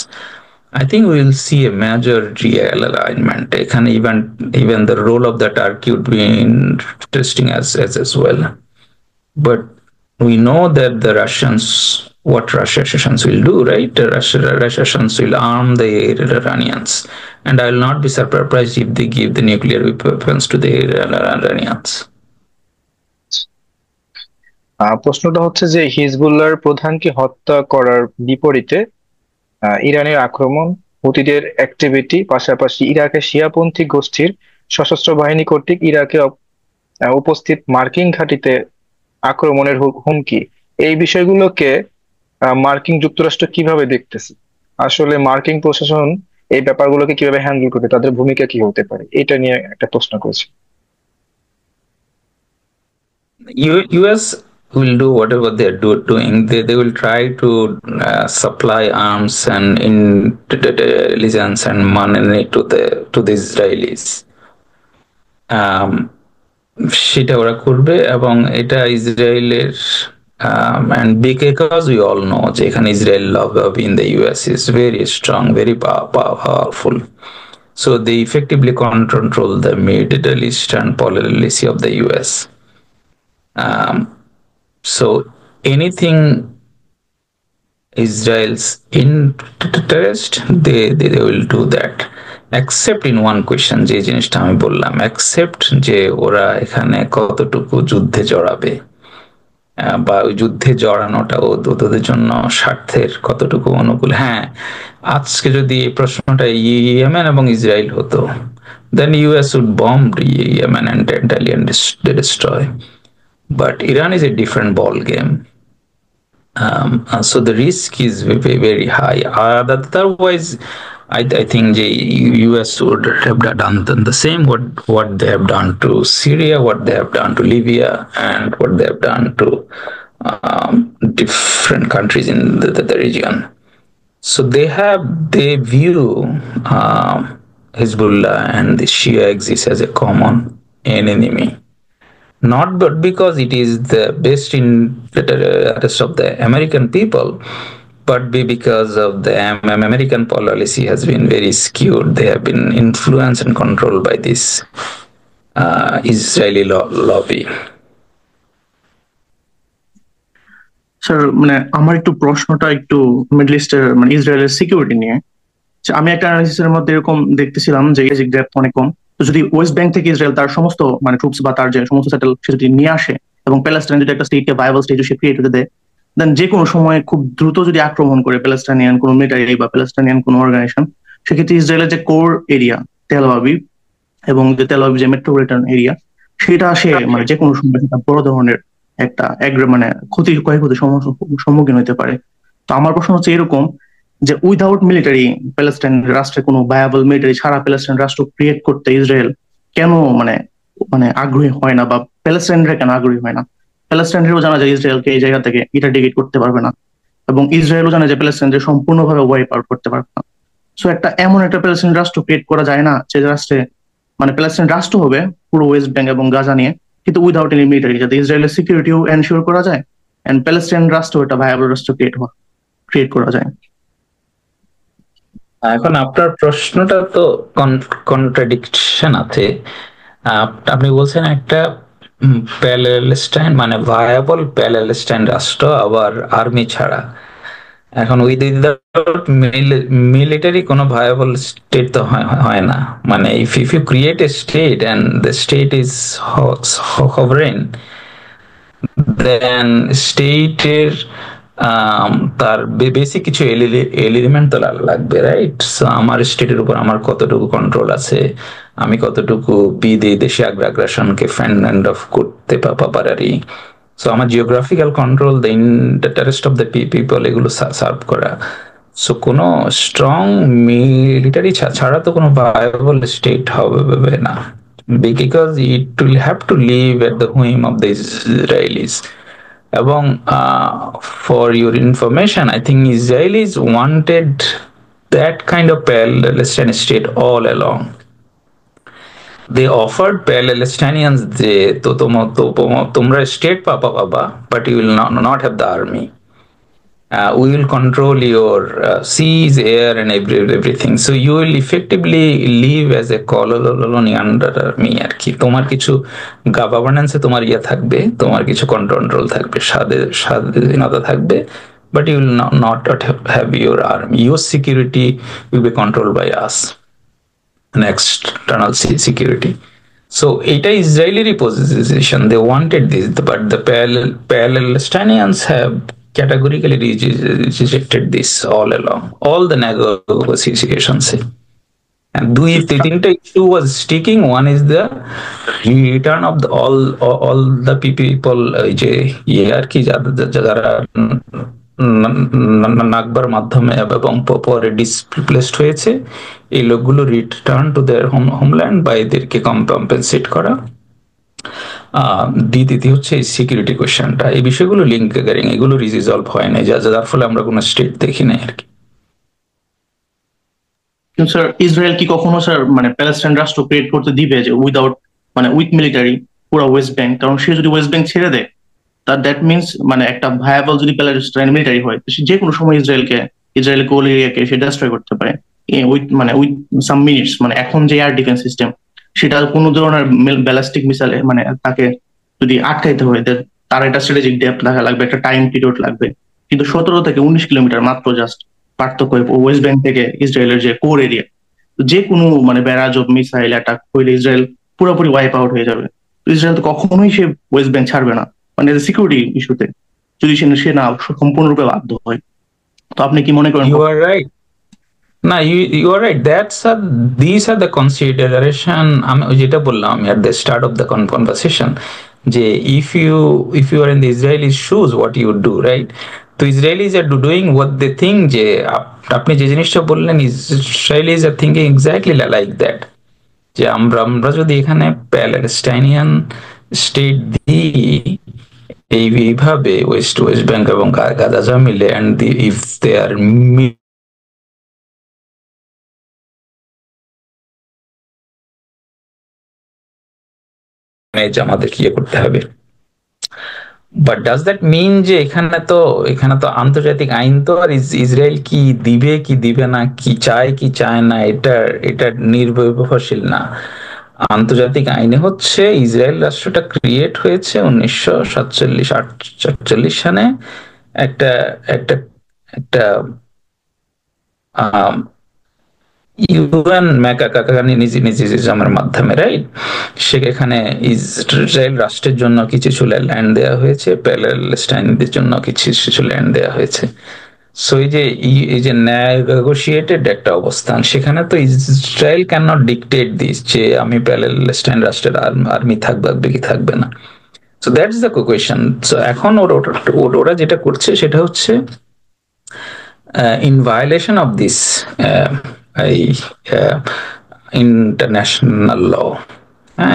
I think we will see a major realignment. Even the role of the Turkey would be interesting as well. But we know that what Russians will do, right? The Russians will arm the Iranians, and I will not be surprised if they give the nuclear weapons to the Iranians. প্রশ্নটা হচ্ছে যে হিজবুল্লাহর প্রধানকে হত্যা করার বিপরীতে ইরানের আক্রমণ, হুতিদের activity, পাশাপাশি ইরাকের শিয়াপন্থী গোষ্ঠীর সশস্ত্র বাহিনী কর্তৃক ইরাকে উপস্থিত মার্কিন ঘাঁটিতে আক্রমণের হুমকি, এই বিষয়গুলোকে মার্কিন যুক্তরাষ্ট্র কিভাবে দেখতেছে? আসলে মার্কিন প্রশাসন এই ব্যাপারগুলোকে কিভাবে হ্যান্ডেল করবে, তাদের ভূমিকা কি হতে পারে, এটা নিয়ে একটা প্রশ্ন করেছে। US will do whatever they're doing. They will try to supply arms and intelligence and money to the Israelis. সেটা ওরা করবে, এবং এটা ইসরায়েলের and because we all know যে এখানে Israel lobby in the US is very strong, very powerful. So they effectively control the Middle Eastern policy of the US. So anything Israel's interest, they will do that. Except in one question, যে জিনিসটা আমি বললাম, except যে ওরা এখানে কতটুকু যুদ্ধে জড়াবে বা ওই যুদ্ধে জড়ানোটা ওদের জন্য স্বার্থের কতটুকু অনুকূল। হ্যাঁ, আজকে যদি এই প্রশ্নটা ইয়েমেন এবং ইসরায়েল হতো, then US would bomb Yemen entirely and destroy. But Iran is a different ball game. So the risk is very, very high. Otherwise, I think the US would have done the same what they have done to Syria, what they have done to Libya, and what they have done to different countries in the region. So they view Hezbollah and the Shia axis as a common enemy. Not but because it is the best interest of the American people, but because of the American policy has been very skewed. They have been influenced and controlled by this Israeli lobby. Sir মানে আমার একটু প্রশ্নটা একটু middle ইস্টের মানে ইসরায়েলের security নিয়ে। আমি একটা অ্যানালিসিসের মধ্যে এরকম দেখতেছিলাম যে গ্যাপ অনেক কম। তো যদি ওয়েস্ট ব্যাংক থেকে ইসরায়েল তার সমস্ত মানে ট্রুপস বা তার যে সমস্ত স্যাটেল সে যদি নিয়ে আসে এবং প্যালেস্টাইন যদি একটা স্টেটকে ভায়াবল স্টেট সে ক্রিয়েট হতে দেয়, দেন যে কোনো সময় খুব দ্রুত যদি আক্রমণ করে প্যালেস্টাইনিয়ান কোনো মিলিটারি বা প্যালেস্টাইনিয়ান কোনো অর্গানাইজেশন, সেক্ষেত্রে ইসরায়েলের যে কোর এরিয়া তেল আবিব এবং যে তেল আবিব যে মেট্রোপলিটন এরিয়া, সেটা সে মানে যে কোনো সময় সেটা বড় ধরনের একটা মানে ক্ষয়ক্ষতির সম্মুখীন হতে পারে। তো আমার প্রশ্ন হচ্ছে এরকম যে উইদাউট মিলিটারি প্যালেস্টাইন রাষ্ট্রে কোনো ভায়াবল মিলিটারি ছাড়া প্যালেস্টাইন রাষ্ট্র ক্রিয়েট করতে ইসরায়েল কেন মানে আগ্রহী হয় না, বা প্যালেস্টাইনরা কেন আগ্রহী হয় না? প্যালেস্টাইনেরও জানা যায় ইসরায়েলকে এই জায়গা থেকে ইরাডিকেট করতে পারবে না, এবং ইসরায়েলও জানে যে প্যালেস্টাইনদের সম্পূর্ণভাবে ওয়াইপ আউট করতে পারবে না। সো এমন একটা প্যালেস্টাইন রাষ্ট্র ক্রিয়েট করা যায় না যে রাষ্ট্রে মানে প্যালেস্টাইন রাষ্ট্র হবে পুরো ওয়েস্ট ব্যাংক এবং গাজা নিয়ে, কিন্তু উইদাউট এনি মিলিটারি, যাতে ইসরায়েলের সিকিউরিটিও এনশিওর করা যায় এন্ড প্যালেস্টাইন রাষ্ট্র একটা ভায়াবল রাষ্ট্র ক্রিয়েট করা যায়। এখন আপনার প্রশ্নটা তো কন্ট্রাডিকশন আছে। আপনি বলছেন একটা প্যালেস্টাইন মানে ভায়াবল প্যালেস্টাইন রাষ্ট্র আবার আর্মি ছাড়া। এখন উইদাউট মিলিটারি কোনো ভায়াবল স্টেট তো হয় না। মানে if you create a state and the state is sovereign, then স্টেটের তার বেসিক কিছু এলিমেন্ট তো লাগবে, রাইট? সো আমার স্টেটের উপর আমার কতটুকু কন্ট্রোল আছে, আমি কতটুকু বিদেশি আগ্রাসনকে ফ্যান্ড অফ করতে পারি। সো আমার geographical control, the interest of the people, এগুলো সার্ভ করা। সো কোনো স্ট্রং মিলিটারি ছাড়া তো কোনো ভায়াবল স্টেট হবে না, because it will have to live at the whim of the Israelis. এবং for your information, I think Israelis wanted that kind of Palestinian state all along. They offered Palestinians যে তোমরা state পাবা, but you will not have the army. We will control your seas, air, and everything. So you will effectively live as a colony under me আর কি। তোমার কিছু গভর্নেন্সে তোমার থাকবে, তোমার কিছু কন্ট্রোল থাকবে, স্বাধীনতা থাকবে, but you will not have your army. Your security will be controlled by us, an external security. So এটা Israeli position. They wanted this, but the Palestinians have categorically rejected this all along, all the negotiations. And তিনটা issue was sticking. One is the return of all the people যে আর কি যারা নাকবার মাধ্যমে এবং পরে displaced হয়েছে, এই লোকগুলো রিটার্ন টু দেয়ার হোমল্যান্ড বা এদেরকে কম্পেনসেট করা। দ্বিতীয় হচ্ছে এই সিকিউরিটি কোয়েশ্চেনটা। এই বিষয়গুলো লিঙ্কিং এগুলো রিজলভ হয় না, যার ফলে আমরা কোনো স্টেট দেখি নাই আর কি। স্যার ইসরায়েল কি কখনো স্যার মানে প্যালেস্টাইন রাষ্ট্র ক্রিয়েট করতে দিবে যে উইদাউট মানে উইথ মিলিটারি পুরো ওয়েস্ট ব্যাংক? কারণ সে যদি ওয়েস্ট ব্যাংক ছেড়ে দেয় দ্যাট মিনস মানে একটা ভায়াবল যদি প্যালেস্টাইন মিলিটারি হয়, যে কোনো সময় ইসরায়েলের কোল এরিয়াকে সে ডিস্ট্রয় করতে পারে উইথ সাম মিনিটস। মানে এখন যে এয়ার ডিফেন্স সিস্টেম, সেটা কোনো ধরনের ব্যালিস্টিক মিসাইলে মানে তাকে যদি আটকাইতে হয়, তার একটা স্ট্র্যাটেজিক ডেপথ লাগা লাগবে, একটা টাইম পিরিয়ড লাগবে। কিন্তু 17 থেকে 19 কিলোমিটার মাত্র জাস্ট পার্থক্য ওয়েস্ট ব্যাংক থেকে ইসরায়েলের যে কোর এরিয়া। যে কোনো মানে ব্যারাজ অফ মিসাইল অ্যাটাক হইলে ইসরায়েল পুরোপুরি ওয়াইপ আউট হয়ে যাবে। ইসরায়েল তো কখনোই সে ওয়েস্ট ব্যাংক ছাড়বে না, মানে সিকিউরিটি ইস্যুতে, যদি সে না সম্পূর্ণরূপে বাধ্য হয়। তো আপনি কি মনে করেন? You are right. না, you are right. These are the consideration আমি যেটা বললাম at the start of the conversation, যে if you are in the Israeli shoes, what you would do, right? তো Israelis are doing what they think, যে আপনি যে জিনিসটা বললেন, Israelis are thinking exactly like that, যে আমরা যদি এখানে প্যালেস্টাইনিয়ান স্টেট দিই এইভাবে ওয়েস্ট ব্যাংক এবং গাজা মিলে, and if they are আমাদের কি করতে হবে। বাট ডাজ দ্যাট মিন যে এখানে তো আন্তর্জাতিক আইন তো আর ইসরায়েল কি দিবে না, কি চায় না, এটা নির্ভরশীল না। আন্তর্জাতিক আইনে হচ্ছে ইসরায়েল রাষ্ট্রটা ক্রিয়েট হয়েছে 1947-48 সালে একটা ইউএন মেকানিজমের মাধ্যমে, রাইট? সেখানে ইসরায়েল রাষ্ট্রের জন্য কিছু ল্যান্ড দেওয়া হয়েছে, প্যালেস্টাইনদের জন্য কিছু ল্যান্ড দেওয়া হয়েছে। সো এই যে নেগোশিয়েটেড একটা অবস্থান, সেখানে তো Israel can not dictate this যে আমি প্যালেস্টাইন রাষ্ট্রের আর্মি থাকবে কি থাকবে না। So that's the question. So এখন ওরা যেটা করছে সেটা হচ্ছে in violation of this international law,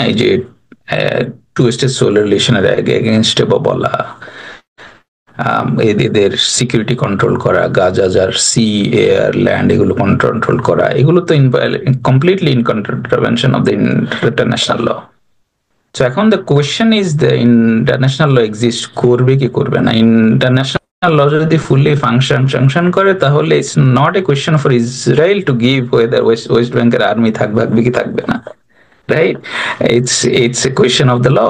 এই যে টু স্টেট সলিউশনের এগেইনস্টে বলা, এদের সিকিউরিটি কন্ট্রোল করা, গাজার সি এয়ার ল্যান্ড এগুলো কন্ট্রোল করা, এগুলো তো completely in contravention of the international law. So এখন the question is the international law exist করবে কি করবে না। ইন্টারন্যাশনাল ল যদি ফুললি ফাংশন করে, তাহলে it's not a question for Israel to give whether West ব্যাংকের আর্মি থাকবে কি থাকবে না, right? It's a question of the law.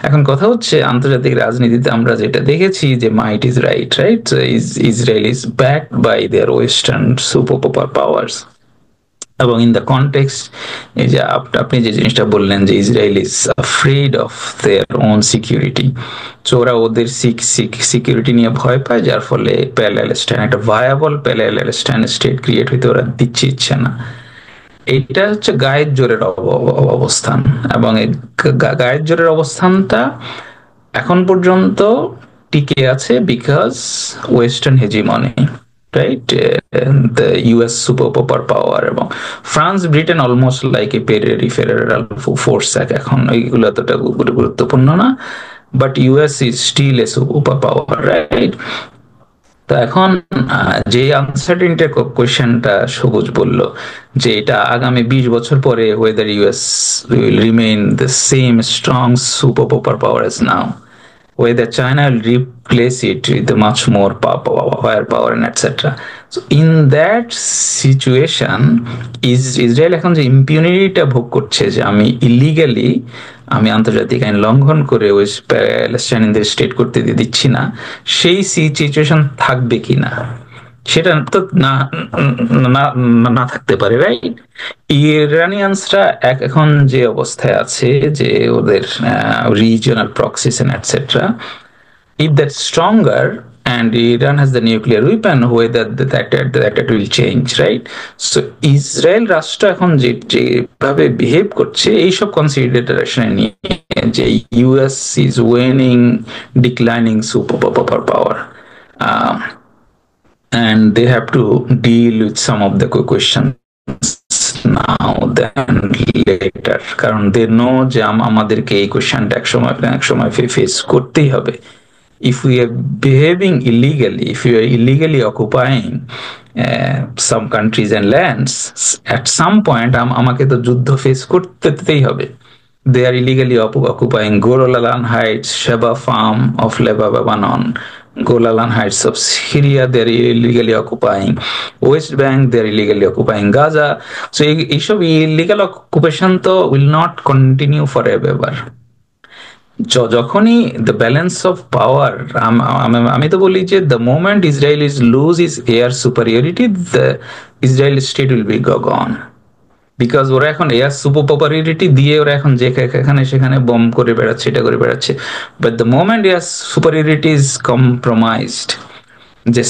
এখন কথা হচ্ছে আন্তর্জাতিক রাজনীতিতে আমরা যেটা দেখেছি যে might is right, Israel is backed by their western super powers. এবং ইন দ্য কনটেক্সট, এই যে আপনি যে জিনিসটা বললেন যে Israel is afraid of their own security, so ওরা ওদের সিকিউরিটি নিয়ে ভয় পায়, যার ফলে প্যালেস্টাইন একটা ভায়াবল প্যালেস্টাইন স্টেট ক্রিয়েট হইতে ওরা ইচ্ছে না। এটা হচ্ছে গায়ের জোরের অবস্থান, এবং এই গায়ের জোরের অবস্থানটা এখন পর্যন্ত টিকে আছে because western hegemony, right? The US super power এবং France Britain almost like a peripheral force এখন, এইগুলো এতটা গুরুত্বপূর্ণ না, but US is still a super power, right? তো এখন যে আনসার্টেনিটি কোয়েশ্চেনটা সবুজ বললো যে এটা আগামী 20 বছর পরে whether US will remain the same strong super power as now, whether China will replace it with a much more firepower and etc. So in that situation, Israel এখন যে ইম্পিউনিটিটা ভোগ করছে, যে আমি ইলিগালি আমি আন্তর্জাতিক আইন লঙ্ঘন করে ওয়েস্ট প্যালেস্টাইনদের স্টেট করতে দিচ্ছি না, সেই সিচুয়েশন থাকবে কিনা সেটা তো না থাকতে পারে, রাইট? ইরানিয়ানসরা এখন যে অবস্থায় আছে, যে ওদের regional proxies and etcetera, if that's stronger and Iran has the nuclear weapon, whether that will change, right? So Israel রাষ্ট্র এখন যেভাবে বিহেভ করছে, এইসব কনসিডারেশন নিয়ে যে US is waning, declining super power, and they have to deal with some of the questions now than later, কারণ they know যে আমাদেরকে এই কোয়েশ্চনটা এক সময় ফেস করতেই হবে। If we are behaving illegally, if we are illegally occupying some countries and lands, at some point আমাকে তো যুদ্ধ ফেস করতেই হবে। they are illegally occupying Golan Heights, Sheba Farm of Lebanon, Golan Heights of Syria, they are illegally occupying West Bank, they are illegally occupying Gaza. So এইসব illegal occupation তো will not continue forever. যখনই the balance of power, আমি তো বলি যে the moment Israel is lose its air superiority, the Israel state will be gone. Because ওরা এখন air superiority দিয়ে ওরা এখন যেখানে সেখানে বম করে বেড়াচ্ছে, এটা করে বেড়াচ্ছে। But the moment air superiority is compromised, যে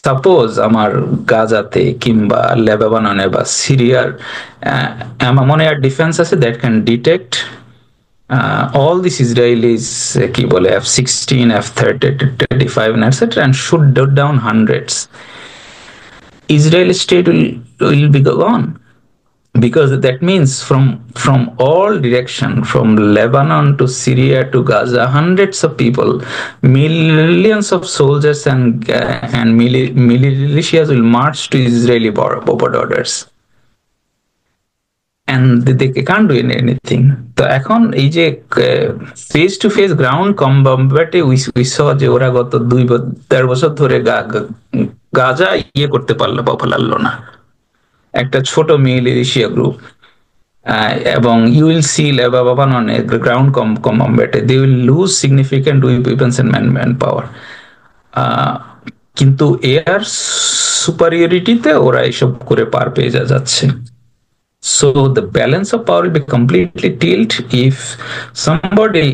সাপোজ আমার গাজাতে কিংবা লেবাননে বা সিরিয়ার এমন এয়ার ডিফেন্স আছে that can detect all these Israelis কি বলে F-16, F-35 etc. and shoot down hundreds, Israeli state will be gone. Because that means from all direction, from Lebanon to Syria to Gaza, hundreds of people, millions of soldiers and militias will march to Israeli borders, and they can't do anything. তো এখন এই যে face to face ground কমব্যাটে we saw যে ওরা গত 2-3 বছর ধরে গাজা করতে পারলো না, একটা ছোট মিলিশিয়া গ্রুপ, এবং ইউ উইল সি লেবাননে গ্রাউন্ড কমব্যাটে they will lose significant weapons and manpower, কিন্তু এয়ার সুপারিয়রিটিতে ওরা এইসব করে পার পেয়ে যাচ্ছে। So the balance of power will be completely tilt if somebody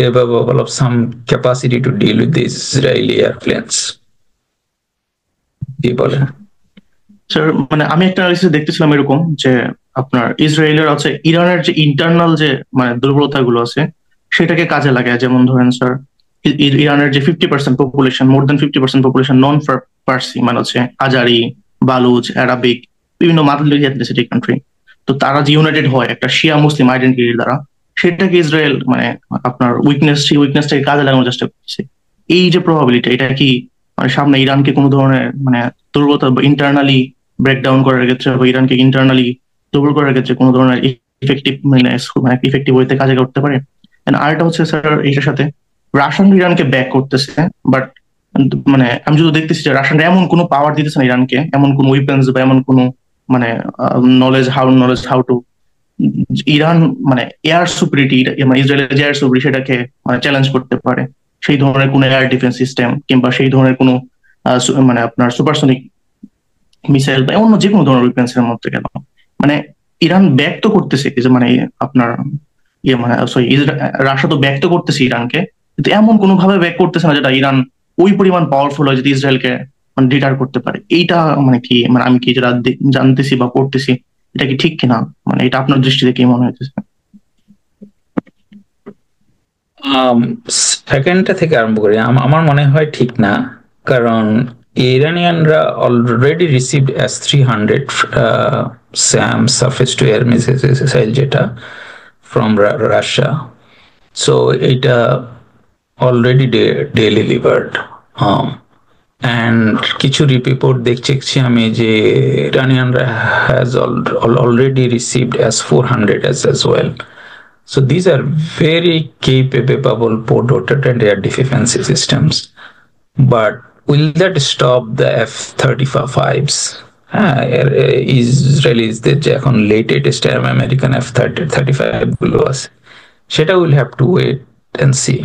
develop some capacity to deal with these Israeli airplanes. কি বলে স্যার? মানে আমি একটা অ্যানালিসিস দেখতেছিলাম এরকম যে আপনার ইসরায়েলের আছে ইরানের যে ইন্টারনাল যে মানে দুর্বলতাগুলো আছে সেটাকে কাজে লাগায়। যেমন ধরেন স্যার, ইরানের যে 50% পপুলেশন, মোর দেন 50% পপুলেশন নন পার্সি, মানে হচ্ছে আজারি, বালুচ, অ্যারাবিক, বিভিন্ন মাদুলি এথনিসিটি কান্ট্রি। তো তারা যে ইউনাইটেড হয় একটা শিয়া মুসলিম আইডেন্টিটির দ্বারা, সেটাকে ইসরায়েল মানে আপনার উইকনেসটাকে কাজে লাগানোর চেষ্টা করছে। এই যে প্রবাবিলিটি, এটা কি মানে সামনে ইরানকে কোনো ধরনের মানে দুর্বলতা বা ইন্টারনালি ব্রেকডাউন করার ক্ষেত্রে বা ইরানকে ইন্টারনালি দুর্বল করার ক্ষেত্রে কোনো ধরনের ইফেক্টিভ ওয়েতে কাজে করতে পারে? আরেকটা হচ্ছে স্যার, এইটার সাথে রাশিয়ান ইরানকে ব্যাক করতেছে, বাট মানে আমি যদি দেখতেছি যে রাশিয়ানরা এমন কোনো পাওয়ার দিতেছে না ইরানকে, এমন কোনো উইপেন্স বা এমন কোনো মানে নলেজ হাউ টু ইরান মানে এয়ার সুপারিটি, মানে ইসরায়েলের যে এয়ার সুপারিটি সেটাকে মানে চ্যালেঞ্জ করতে পারে। সেই ধরনের কোনো এয়ার ডিফেন্স সিস্টেম কিংবা সেই ধরনের কোনো মানে আপনার সুপারসনিক মিসাইল বা অন্য যে কোনো ধরনের উইপেন্স এর মধ্যে গেল, মানে ইরান ব্যক্ত করতেছে যে মানে আপনার মানে রাশিয়া তো ব্যক্ত করতেছে ইরানকে, কিন্তু এমন কোনো ভাবে ব্যাক করতেছে না যেটা ইরান ওই পরিমাণ পাওয়ারফুল হয় যদি ইসরায়েলকে মানে ডিটার করতে পারে। এইটা মানে কি, মানে আমি কি যেটা জানতেছি বা পড়তেছি এটা কি ঠিক কিনা, মানে এটা আপনার দৃষ্টিতে কি মনে হইতেছে? সেকেন্ডটা থেকে আরম্ভ করি। আমার মনে হয় ঠিক না, কারণ ইরানিয়ানরা already received S-300 SAM surface to air missile যেটা ফ্রম রাশিয়া। সো এটা অলরেডি ডেলিভার্ড, অ্যান্ড কিছু রিপোর্ট দেখছি আমি যে ইরানিয়ানরা has already received S-400 as well. So these are very capable ported and air defense systems. But will that stop the F-35s? Israelis যে এখন latest American F-35 গুলো আছে, সেটা will have to wait and see.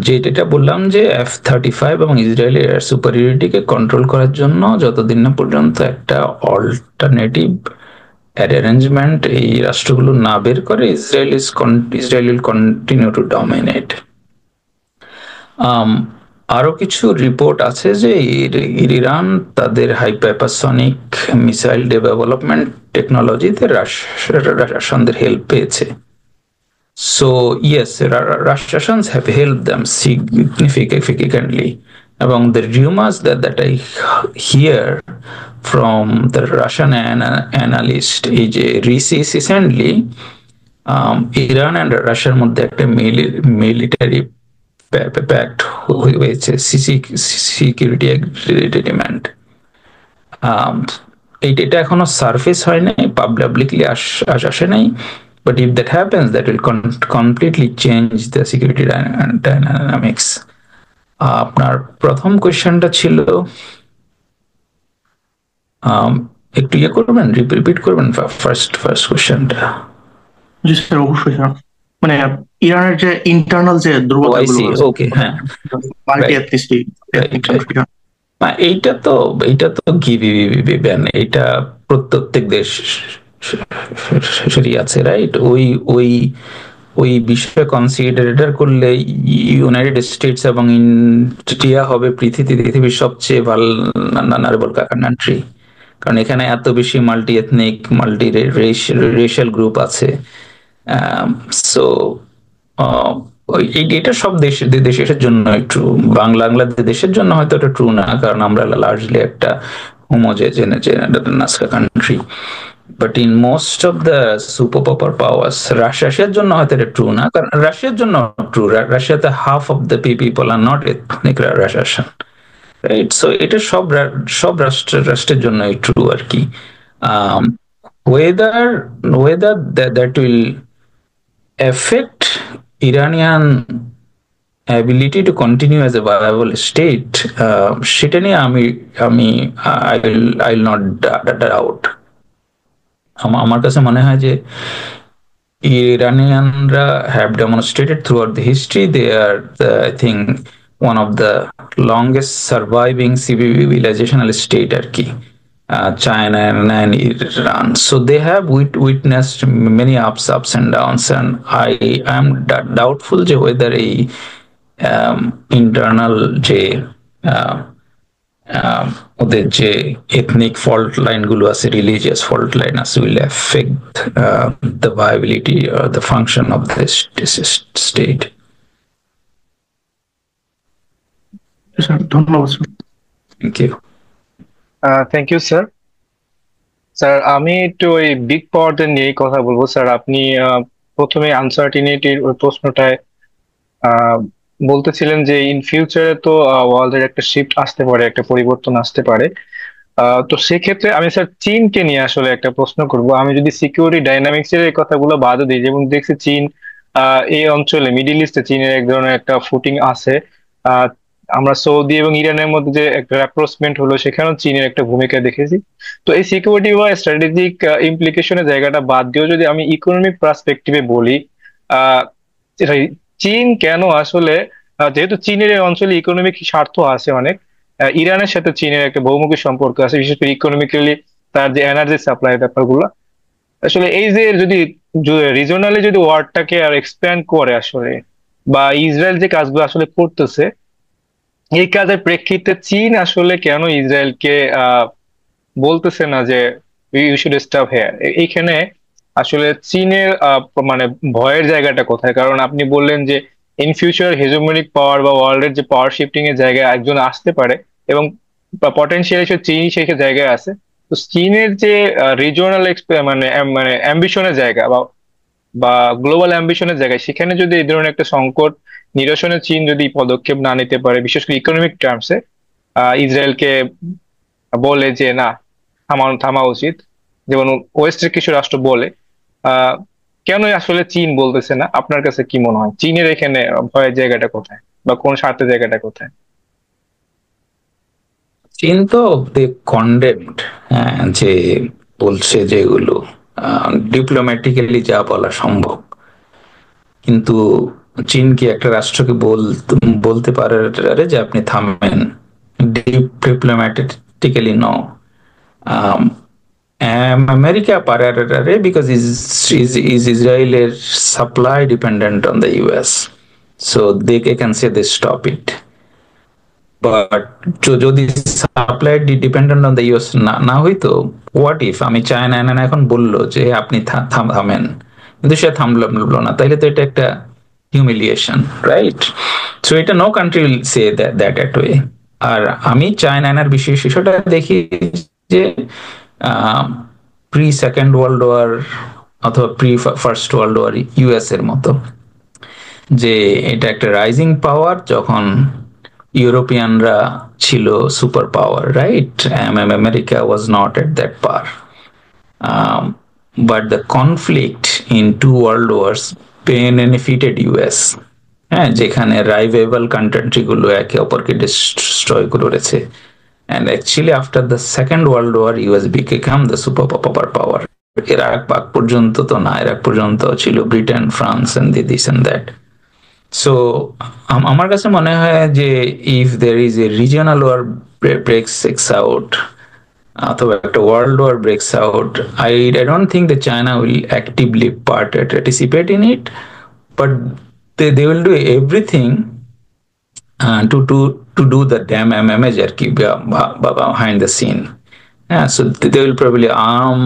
যেটা বললাম যে F-35 এবং ইসরায়েলের এয়ার সুপারিয়রিটিকে কন্ট্রোল করার জন্য যতদিন না পর্যন্ত একটা অল্টারনেটিভ অ্যারেঞ্জমেন্ট এই রাষ্ট্রগুলো না বের করে, Israel will continue to dominate. আরো কিছু রিপোর্ট আছে যে ইরান তাদের হাইপারসনিক মিসাইল ডেভেলপমেন্ট টেকনোলজিতে রাশিয়ানদের হেল্প পেয়েছে। So yes, Russians have helped them significantly. Among the rumors that I hear from the Russian analyst recently, Iran and Russia's মধ্যে একটা military pact হয়েছে, সিকিউরিটি এগ্রিমেন্ট। এটা এখনো সারফেস হয় নাই, পাবলিকলি আসে নাই, But if that happens, that will completely change the security dynamics. আপনার প্রথম কোয়েশ্চেনটা ছিল একটু ইয়ে করবেন, রিপিট করবেন ফার্স্ট কোয়েশ্চেনটা। জি স্যার, অবশ্যই স্যার। মানে ইরানের যে ইন্টারনাল যে দুর্বলতাগুলো আছে, ওকে, হ্যাঁ, মাল্টি এথনিসিটি, এইটা তো গিভেন, এইটা প্রত্যেক দেশ আছে, রাইট? ওই বিষয়ে কনসিডার করলে ইউনাইটেড স্টেটস এবং ইন্ডিয়া হবে পৃথিবীর সবচেয়ে ভালনারেবল কান্ট্রি, কারণ এখানে এত বেশি multi ethnic, multi racial group আছে। সো এটা সব দেশের জন্য ট্রু, বাংলাদেশের জন্য হয়তো এটা ট্রু না, কারণ আমরা লার্জলি একটা homogeneous country. But in most of the super powers, রাশিয়ার জন্য হয়তো এটা ট্রু না, কারণ রাশিয়ার জন্য ট্রু, রাশিয়াতে half of the people are not ethnic Russian, right? So এটা সব রাষ্ট্রের জন্যই ট্রু আর কি। whether that will affect Iranian ability to continue as a viable state, সেটা নিয়ে আমি I'll not doubt. আমার কাছে মনে হয় যে Iranianরা have demonstrated throughout the history they are I think one of the longest surviving civilizational state আর কি, China and Iran. So they have witnessed many ups and downs, and I am doubtful whether a internal ওদের যে ethnic fault line গুলো আছে, religious fault line আছে, will affect the viability or the function of this state. ধন্যবাদ sir. Thank you. Thank you sir. Sir আমি একটু ওই big পাওয়ারদের নিয়েই কথা বলবো। স্যার আপনি প্রথমে আনসার্টিনিটির ওই প্রশ্নটায় বলতেছিলেন যে ইন ফিউচারে তো ওয়ার্ল্ডের একটা শিফট আসতে পারে, একটা পরিবর্তন আসতে পারে। তো সেক্ষেত্রে আমি স্যার চীনকে নিয়ে আসলে একটা প্রশ্ন করব। আমি যদি সিকিউরিটি ডাইনামিক্স এর এই কথাগুলো বাদও দিই, যেমন দেখছি চীন এই অঞ্চলে মিডিল ইস্টে চীনের এক ধরনের একটা ফুটিং আছে। আমরা সৌদি এবং ইরানের মধ্যে যে একটা অ্যাপ্রোচমেন্ট হলো, সেখানেও চীনের একটা ভূমিকা দেখেছি। তো এই সিকিউরিটি বা স্ট্র্যাটেজিক ইমপ্লিকেশনের জায়গাটা বাদ দিয়েও যদি আমি ইকোনমিক পার্সপেক্টিভে বলি, চীন কেন আসলে, যেহেতু চীনের এই অঞ্চলে ইকোনমিক স্বার্থ আছে অনেক, ইরানের সাথে চীনের একটা বহুমুখী সম্পর্ক আছে, বিশেষ করে ইকোনমিক্যালি তার যে এনার্জি সাপ্লাই ব্যাপারগুলো। আসলে এই যে যদি রিজনালি যদি ওয়ারটাকে আর এক্সপ্যান্ড করে আসলে, বা ইসরায়েল যে কাজগুলো আসলে করতেছে, এই কাজের প্রেক্ষিতে চীন আসলে কেন ইসরায়েলকে বলতেছে না যে ইউ শুড স্টপ হিয়ার? এইখানে আসলে চীনের মানে ভয়ের জায়গাটা কোথায়? কারণ আপনি বললেন যে ইন ফিউচার হেজোমনিক পাওয়ার বা ওয়ার্ল্ডের যে পাওয়ার শিফটিং এর জায়গায় একজন আসতে পারে, এবং পটেনশিয়ালি চীন সেই জায়গায় আছে। তো চীনের যে রিজিওনাল মানে মানে অ্যাম্বিশনের জায়গা বা গ্লোবাল অ্যাম্বিশনের জায়গায়, সেখানে যদি এই ধরনের একটা সংকট নিরসনে চীন যদি পদক্ষেপ না নিতে পারে, বিশেষ করে ইকোনমিক টার্মসে, ইসরায়েলকে বলে যে না, থামা উচিত, যেমন ওয়েস্টের কিছু রাষ্ট্র বলে, কেন আসলে চীন বলতেছে না? আপনার কাছে কি মনে হয় চীনের এখানে ভয়ের জায়গাটা কোথায়, বা কোন স্বার্থের জায়গাটা কোথায়? চীন তো কন্ডেমড, যে বলছে যেগুলো ডিপ্লোম্যাটিক্যালি যা বলা সম্ভব, কিন্তু চীন কি একটা রাষ্ট্রকে বলতে পারে যে আপনি থামেন? ডিপ্লোম্যাটিক্যালি ন। আমেরিকা পারে because is Israel supply dependent on the US, so they can say they stop it. But যদি supply dependent on the US না হইতো, হোয়াট ইফ আমি চায়না এখন বললো যে আপনি থামেন, কিন্তু সে থামলো না, তাইলে তো এটা একটা হিউমিলিয়েশন, রাইট? সো এটা no country will say that at way. আর আমি চায়নার বিষয়টা দেখি যে প্রি সেকেন্ড ওয়ার্ল্ড ওয়ার অথবা pre first world war US এর মতো, যে এটা একটা রাইজিং পাওয়ার, যখন ইউরোপিয়ানরা ছিল super power, right? America was not at that power. but the conflict in two world wars benefited US. হ্যাঁ, যেখানে রাইভেবল কান্ট্রি গুলো একে অপরকে ডিস্ট্রয় করেছে, and actually after the second world war US became the super power. এর আগ পর্যন্ত তো না, এর আগ পর্যন্ত ছিল Britain, France and this and that. So আমার কাছে মনে হয় যে if there is a regional war breaks out অথবা একটা world war breaks out, I don't think that China will actively participate in it, but they will do everything to do the damage আর কি behind the scene. Yeah, so they will probably arm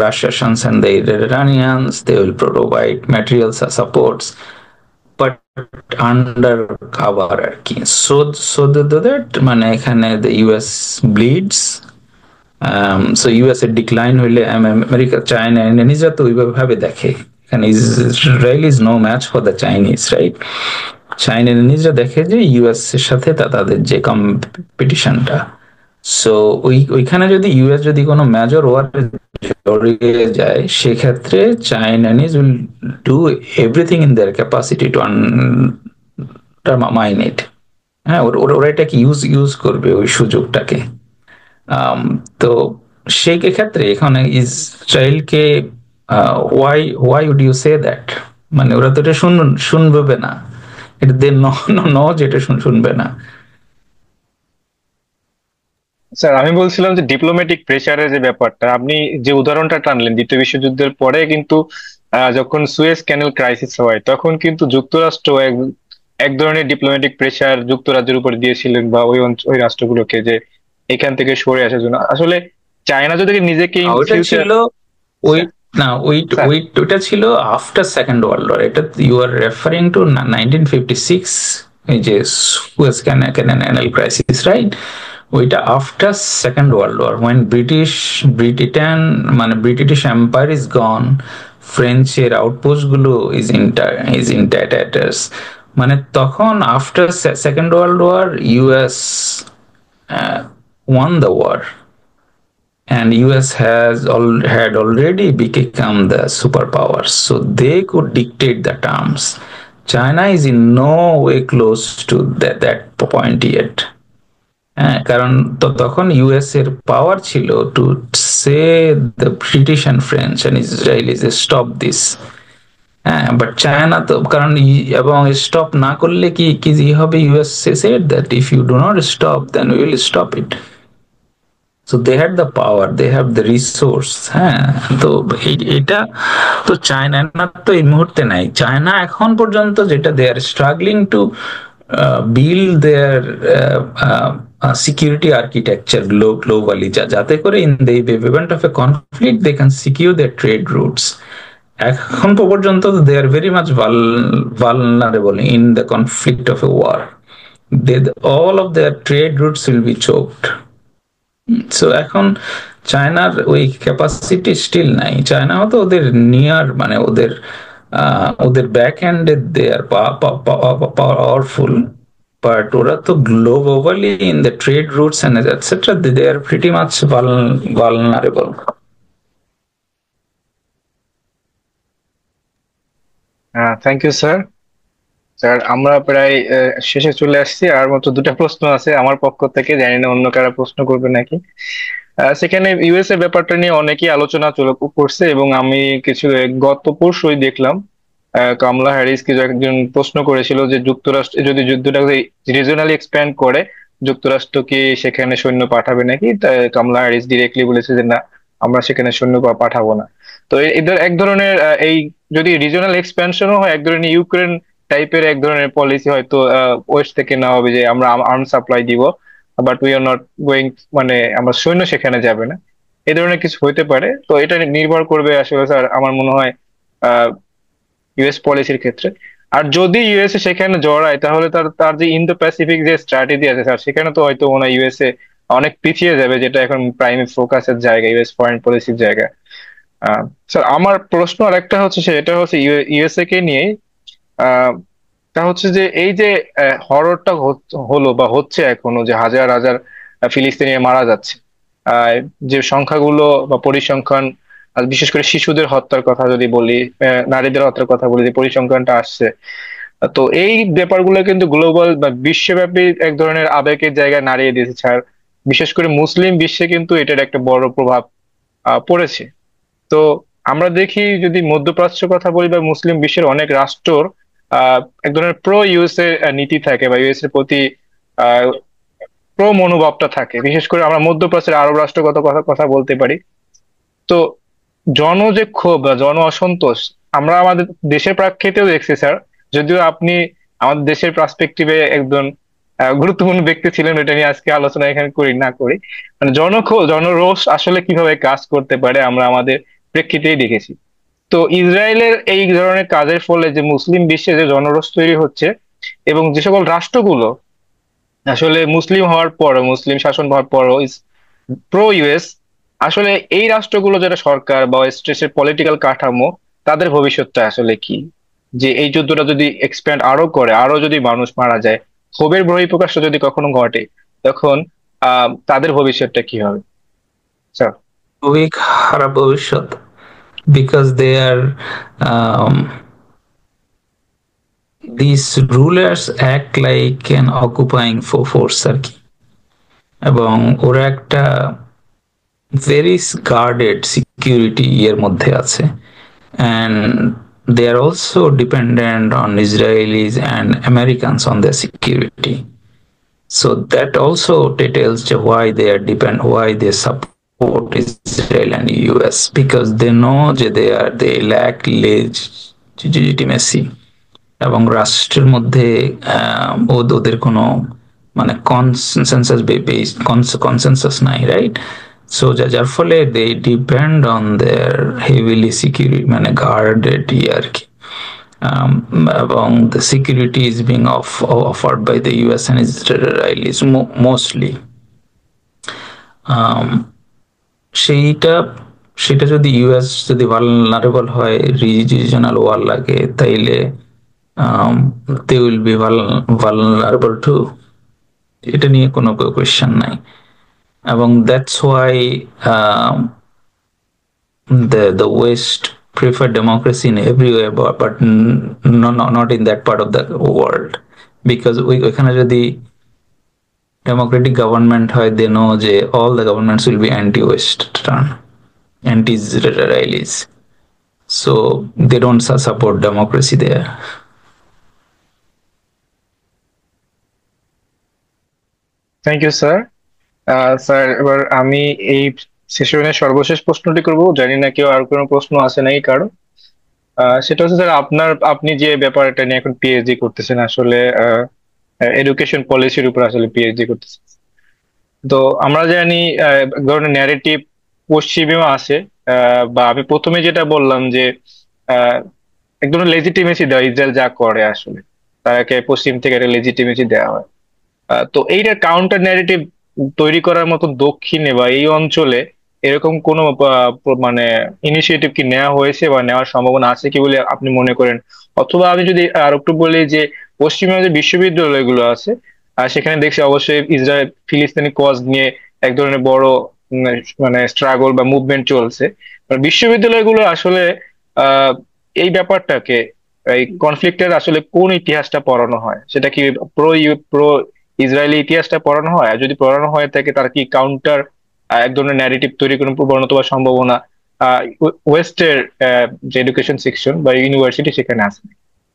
Russians and the Iranians. They will provide material supports, but under cover আর কি. So that মানে এখানে the US bleeds. So US এর decline হইলে America, China, Indonesia তো ওইভাবে দেখে, এখানে Israel is no match for the Chinese, right? China, Indonesia দেখে যে ইউএস এর সাথে তাদের যে কম্পিটিশনটা, সো ওইখানে যদি ইউএস যদি কোনো মেজর ওয়ার জড়িয়ে যায়, সেক্ষেত্রে Chinese will do everything in their capacity to undermine it. হ্যাঁ, ওরা এটাকে ইউজ করবে ওই সুযোগটাকে। তো সেই ক্ষেত্রে এখানে ইসরায়েলকে why would you say that, মানে ওরা তো এটা শুনবে না, এটা যেটা শুনবে না। স্যার আমি বলছিলাম যে ডিপ্লোম্যাটিক প্রেসারের যে ব্যাপারটা, আপনি যে উদাহরণটা টানলেন দ্বিতীয় বিশ্বযুদ্ধের পরে কিন্তু যখন সুয়েজ ক্যানেল ক্রাইসিস হয় তখন কিন্তু যুক্তরাষ্ট্র এক ধরনের ডিপ্লোম্যাটিক প্রেসার যুক্তরাজ্যের উপর দিয়েছিলেন বা ওই রাষ্ট্রগুলোকে যে এখান থেকে সরে আসার জন্য। আসলে চায়না যদি নিজেকে ওইটা ছিল আফটার সেকেন্ড ওয়ার্ল্ড ওয়ার। এটা ইউ আর রেফারিং টু 1956 এই যে সুয়েজ ক্যানেল ক্রাইসিস, রাইট? ওইটা after second world war, when British empire is gone, ফ্রেঞ্চের আউটপোস্ট গুলো ইজ ইন টাটাস, মানে তখন after second world war US won the war, and US had already become the superpower, so they could dictate the terms. China is in no way close to that point yet. কারণ তখন US এর পাওয়ার ছিল to say the British and French and Israelis stop this. But China তো, কারণ এবং stop না করলে কি হবে, US said that if you do not stop then we will stop it. So they had the power, they have the resource. হ্যাঁ, তো এটা তো চায়না তো এই মুহূর্তে নাই। চায়না এখন পর্যন্ত যেটা they are struggling to build their security architecture globally, যাতে করে in the event of a conflict they can secure their trade routes. এখন পর্যন্ত they are very much vulnerable in the conflict of a war. All of their trade routes will be choked. So এখন চায়নার ওই capacity still নাই। China তো ওদের near, মানে ওদের ব্যাক হ্যান্ডে দে আর পাওয়ারফুল, বাট ওরা তো globally in the trade routes and etcetera they are pretty much vulnerable. Thank you sir. Sir আমরা প্রায় শেষে চলে আসছি, আর মাত্র দুটা প্রশ্ন আছে আমার পক্ষ থেকে, জানি না অন্য কারা প্রশ্ন করবে নাকি। সেখানে ইউএস এর ব্যাপারটা নিয়ে অনেকেই আলোচনা করছে, এবং আমি গত পরশুই দেখলাম কামলা হ্যারিস কিছু একজন প্রশ্ন করেছিল যে যুক্তরাষ্ট্র যদি যুদ্ধটাকে রিজনালি এক্সপ্যান্ড করে যুক্তরাষ্ট্র কি সেখানে সৈন্য পাঠাবে নাকি। কামলা হ্যারিস ডিরেক্টলি বলেছে যে না, আমরা সেখানে সৈন্য পাঠাবো না। তো এদের এক ধরনের এই যদি রিজনাল এক্সপ্যানশনও হয়, এক ধরনের ইউক্রেন টাইপের এক ধরনের পলিসি হয়তো ওয়েস্ট থেকে নেওয়া হবে যে আমরা আর্ম সাপ্লাই দিব, but we are not going, মানে আমরা সৈন্য সেখানে যাবে না, এই ধরনের কিছু হইতে পারে। তো এটা নির্ভর করবে আসলে স্যার আমার মনে হয় ইউএস পলিসির ক্ষেত্রে। আর যদি ইউএসএ সেখানে জড়ায় তাহলে তার যে ইন্দো প্যাসিফিক যে স্ট্র্যাটেজি আছে স্যার, সেখানে তো হয়তো মনে হয় ইউএসএ অনেক পিছিয়ে যাবে, যেটা এখন প্রাইম ফোকাসের জায়গা, ইউএস ফরেন পলিসির জায়গা। স্যার আমার প্রশ্ন আর একটা হচ্ছে, সেটা হচ্ছে ইউএসএ কে নিয়ে, তা হচ্ছে যে এই যে হররটা হলো বা হচ্ছে এখনো, যে হাজার হাজার ফিলিস্তিনি মারা যাচ্ছে, যে সংখ্যাগুলো বা পরিসংখ্যান আর বিশেষ করে শিশুদের হত্যার কথা যদি বলি, নারীদের হত্যার কথা বলি, যে পরিসংখ্যানটা আসছে, তো এই ব্যাপারগুলো কিন্তু গ্লোবাল বা বিশ্বব্যাপী এক ধরনের আবেগের জায়গায় নাড়িয়ে দিয়েছে। আর বিশেষ করে মুসলিম বিশ্বে কিন্তু এটার একটা বড় প্রভাব পড়েছে। তো আমরা দেখি যদি মধ্যপ্রাচ্যের কথা বলি বা মুসলিম বিশ্বের অনেক রাষ্ট্রর এক ধরনের প্রো ইউএসএ নীতি থাকে বা ইউএস এর প্রতি প্রো মনোভাবটা থাকে। বিশেষ করে আমরা মধ্যপ্রাচ্যের আরব রাষ্ট্রের কথা কথা বলতে পারি। তো যে ক্ষোভ বা অসন্তোষ আমরা আমাদের দেশের প্রেক্ষিতেও দেখছি স্যার। যদিও আপনি আমাদের দেশের পার্সপেক্টিভে একজন গুরুত্বপূর্ণ ব্যক্তি ছিলেন, এটা নিয়ে আজকে আলোচনা এখানে করি না করি, মানে জনরোষ আসলে কিভাবে কাজ করতে পারে আমরা আমাদের প্রেক্ষিতেই দেখেছি। তো ইসরায়েলের এই ধরনের কাজের ফলে যে মুসলিম বিশ্বে যে জনরোষ তৈরি হচ্ছে, এবং যে সকল রাষ্ট্রগুলো আসলে মুসলিম হওয়ার পরও, মুসলিম শাসন হওয়ার পরও প্রো ইউএস, আসলে এই রাষ্ট্রগুলো যারা সরকার বা স্টেটের পলিটিক্যাল কাঠামো, তাদের ভবিষ্যৎটা আসলে কি? যে এই যুদ্ধটা যদি এক্সপ্যান্ড আরো করে, আরো যদি মানুষ মারা যায়, ক্ষোভের বহিঃপ্রকাশ যদি কখনো ঘটে, তখন তাদের ভবিষ্যৎটা কি হবে স্যার? খুবই খারাপ ভবিষ্যৎ, because they are these rulers act like an occupying force আর কি, এবং ওরা একটা very guarded security এর মধ্যে আছে, and they are also dependent on Israelis and Americans on their security. So that also details why they are why they support Israel and US, because they know that they lack legitimacy, এবং রাষ্ট্রের মধ্যে ওদের কোনো মানে consensus নাই, right? So যার ফলে they depend on their heavily security, মানে গার্ডেড আর কি, এবং the security is being offered by the US and Israelis mostly. সেটা যদি ইউএস যদি ভালনারেবল হয়, রিজিওনাল ওয়ার লাগে, তাইলে they will be vulnerable too. এটা নিয়ে কোনো কোয়েশ্চেন নাই। এবং that's why the West prefer democracy in everywhere, but not in that part of the world, because ওইখানে যদি democratic government হয়, they know যে all the governments will be anti-Western, anti-Israelis, so they don't support democracy there. Thank you sir. Sir, এবার আমি এই সেশনের সর্বশেষ প্রশ্নটি করব, জানি না কেউ আর কোনো প্রশ্ন আছে নাকি কারো। সেটা হচ্ছে স্যার, আপনি যে ব্যাপারটা নিয়ে এখন পিএইচডি করতেছেন, আসলে এডুকেশন পলিসির উপর আসলে পিএইচডি করতেছেন। তো আমরা জানি এক ধরনের ন্যারেটিভ পশ্চিমেও আছে, বা আমি প্রথমে যেটা বললাম যে এক ধরনের লেজিটিমেসি দেওয়া, ইসরায়েল যা করে আসলে তাকে পশ্চিম থেকে একটা লেজিটিমেসি দেওয়া হয়। তো এইটার কাউন্টার ন্যারেটিভ তৈরি করার মতো দক্ষিণে বা এই অঞ্চলে এরকম কোনো মানে ইনিশিয়েটিভ কি নেওয়া হয়েছে বা নেওয়ার সম্ভাবনা আছে কি বলে আপনি মনে করেন? অথবা আমি যদি আর একটু বলি যে পশ্চিমে যে বিশ্ববিদ্যালয়গুলো আছে, সেখানে দেখছি অবশ্যই ইসরায়েল ফিলিস্তিনি কজ নিয়ে এক ধরনের বড় মানে স্ট্রাগল বা মুভমেন্ট চলছে। বিশ্ববিদ্যালয়গুলো আসলে এই ব্যাপারটাকে, এই কনফ্লিক্টের আসলে কোন ইতিহাসটা পড়ানো হয়? সেটা কি প্রো ইসরায়েলি ইতিহাসটা পড়ানো হয়? আর যদি পড়ানো হয় থাকে, তার কি কাউন্টার এক ধরনের ন্যারেটিভ তৈরি করার প্রবণতা বা সম্ভাবনা ওয়েস্টের যে এডুকেশন সেকশন বা ইউনিভার্সিটি সেখানে আছে?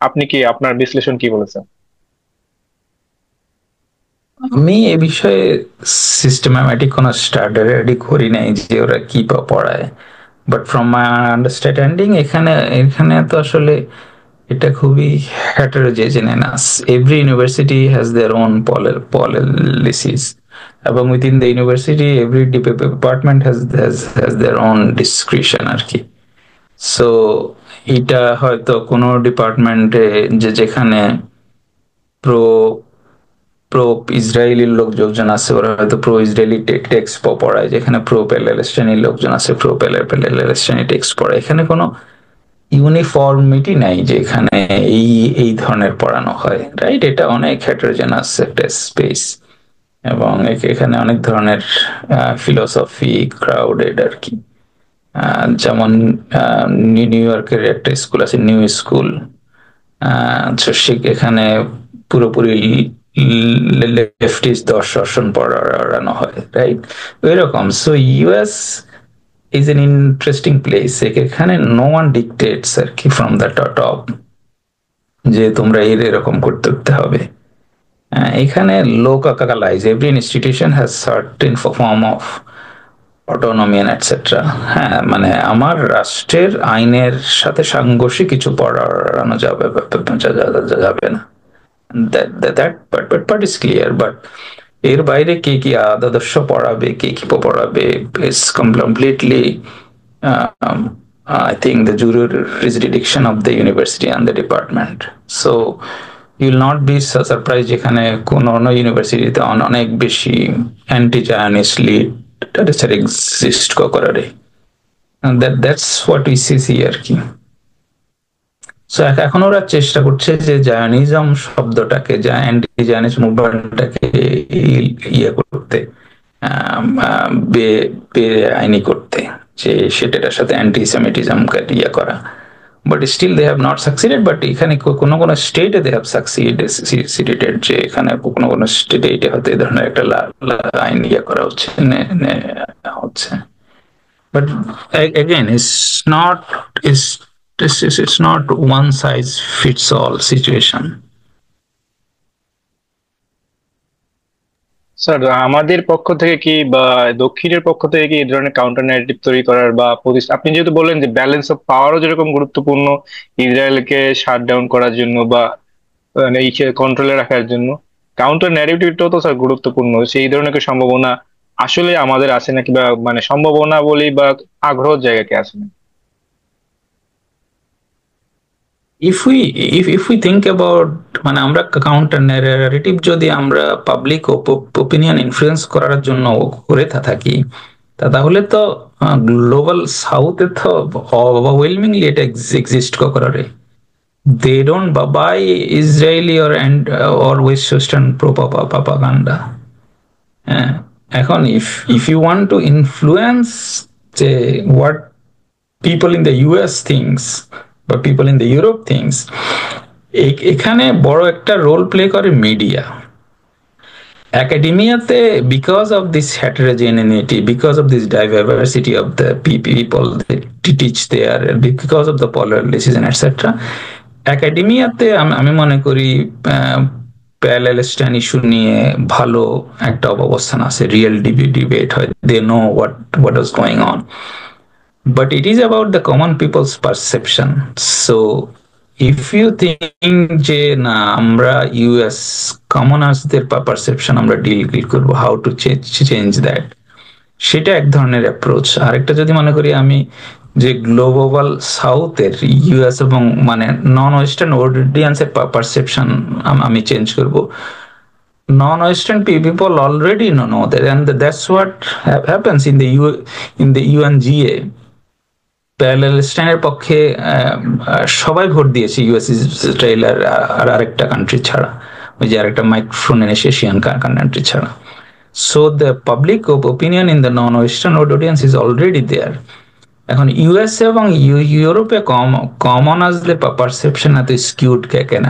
আপনি কি, আপনার বিশ্লেষণ কি বলেছেন? আমি এ বিষয়ে সিস্টেম্যাটিক কোনো স্টাডি করি নাই যে ওরা কি পড়ায়, বাট ফ্রম মাই আন্ডারস্ট্যান্ডিং এখানে তো আসলে এটা খুবই heterogeneous. Every university has their own policies, এবং within the university every department has their own discretion আর কি। সো এটা হয়তো কোনো ডিপার্টমেন্টে যেখানে প্রো ইসরায়েলি লোকজন আছে, ওরা হয়তো প্রো ইসরায়েলি টেক্সট পড়ায়, যেখানে প্রো প্যালেস্টাইনি লোকজন আছে প্রো প্যালেস্টাইনি টেক্সট পড়ায়। এখানে কোনো ইউনিফর্মিটি নাই যে এখানে এই ধরনের পড়ানো হয়, রাইট? এটা অনেক হেটারোজেনাস একটা স্পেস, এবং এখানে অনেক ধরনের ফিলোসফি ক্রাউডেড আর কি। যেমন নিউ ইয়র্কের একটা স্কুল আছে, নিউ স্কুল, এখানে পুরোপুরি লেফটিস্ট দর্শন পড়ানো হয়, রাইট? এরকম। So US is an interesting place. এখানে নো ওয়ান ডিকটেটস আর কি ফ্রম দ্য টপ যে তোমরা এরকম করতে হবে। এখানে localize, every institution has certain form of autonomy and etcetera. হ্যাঁ, মানে আমার রাষ্ট্রের আইনের সাথে সাংঘর্ষিক কিছু পড়ানো যাবে না। that part is clear, but এর বাইরে কে কি আদর্শ পড়াবে, কে কি পড়াবে is completely I think the jurisdiction of the university and the department. So you will not be surprised যেখানে কোন ইউনিভার্সিটিতে অনেক বেশি অ্যান্টি জায়নিস্ট লিটারেচার এক্সিস্ট করে। that's what we see আর কি। সো এখন ওরা চেষ্টা করছে যে জায়নিজম শব্দটাকে, অ্যান্টি জায়নিস্ট মুভমেন্টটাকে ইয়ে করতে, আইনি করতে, যে সেটার সাথে অ্যান্টিসেমিটিজমকে ইয়ে করা। But still they have not succeeded. But এখানে কোনো কোনো স্টেটে দে হ্যাভ সাকসিডেড, যে এখানে কোনো কোনো স্টেটে এটা হয়তো এই ধরনের একটা আইন ইয়ে করা হচ্ছে। But again it's not one size fits all situation. Sir, আমাদের পক্ষ থেকে কি বা দক্ষিণের পক্ষ থেকে কি এই ধরনের কাউন্টার ন্যারেটিভ তৈরি করার বা আপনি যেহেতু বললেন যে ব্যালেন্স অফ পাওয়ারও যেরকম গুরুত্বপূর্ণ ইসরায়েলকে শাট ডাউন করার জন্য বা এই কন্ট্রোলে রাখার জন্য, কাউন্টার ন্যারেটিভটাও তো স্যার গুরুত্বপূর্ণ। সেই ধরনের কি সম্ভাবনা আসলে আমাদের আছে নাকি, বা মানে সম্ভাবনা বলি বা আগ্রহের জায়গা কি আছে না? if we think about, মানে আমরা কাউন্টার ন্যারেটিভ যদি আমরা পাবলিক ওপিনিয়ন ইনফ্লুয়েন্স করার জন্য করে থাকি, তাহলে তো গ্লোবাল সাউথে তো ওভারওয়েলমিংলি এটা এক্সিস্ট করে। they don't buy Israeli or West Western propaganda. এখন if you want to influence what people in the US thinks বা people in the Europe thinks, এখানে বড় একটা রোল প্লে করে মিডিয়া। একাডেমিয়াতে because of this heterogeneity, because of this diversity of the people that teach there, because of the polarization etc, একাডেমিয়াতে আমি মনে করি Palestine issue নিয়ে ভালো একটা অবস্থান আছে, রিয়েল ডিবেট হয়, they know what is going on. But it is about the common people's perception. So if you think যে না আমরা ইউএস কমনার্সদের পারসেপশন আমরা ডিল করবো, হাউ টু চেঞ্জ দ্যাট, সেটা এক ধরনের অ্যাপ্রোচ। আরেকটা যদি মনে করি আমি যে গ্লোবাল সাউথের ইউএস এবং মানে নন ওয়েস্টার্ন অডিয়েন্সের পারসেপশন আমি চেঞ্জ করব, non-Western people already know that, and that's what happens in the UNGA. প্যালেস্টাইনের পক্ষে সবাই ভোট দিয়েছে, ইউএস ইসরায়েল আর আরেকটা কান্ট্রি ছাড়া, ওই যে আরেকটা মাইক্রোফোন এশিয়ান কান্ট্রি ছাড়া। So the public opinion in the non western audience is already there. এখন ইউএস এবং ইউরোপে কমনার্সদের পারসেপশন এত স্কিউড কেন?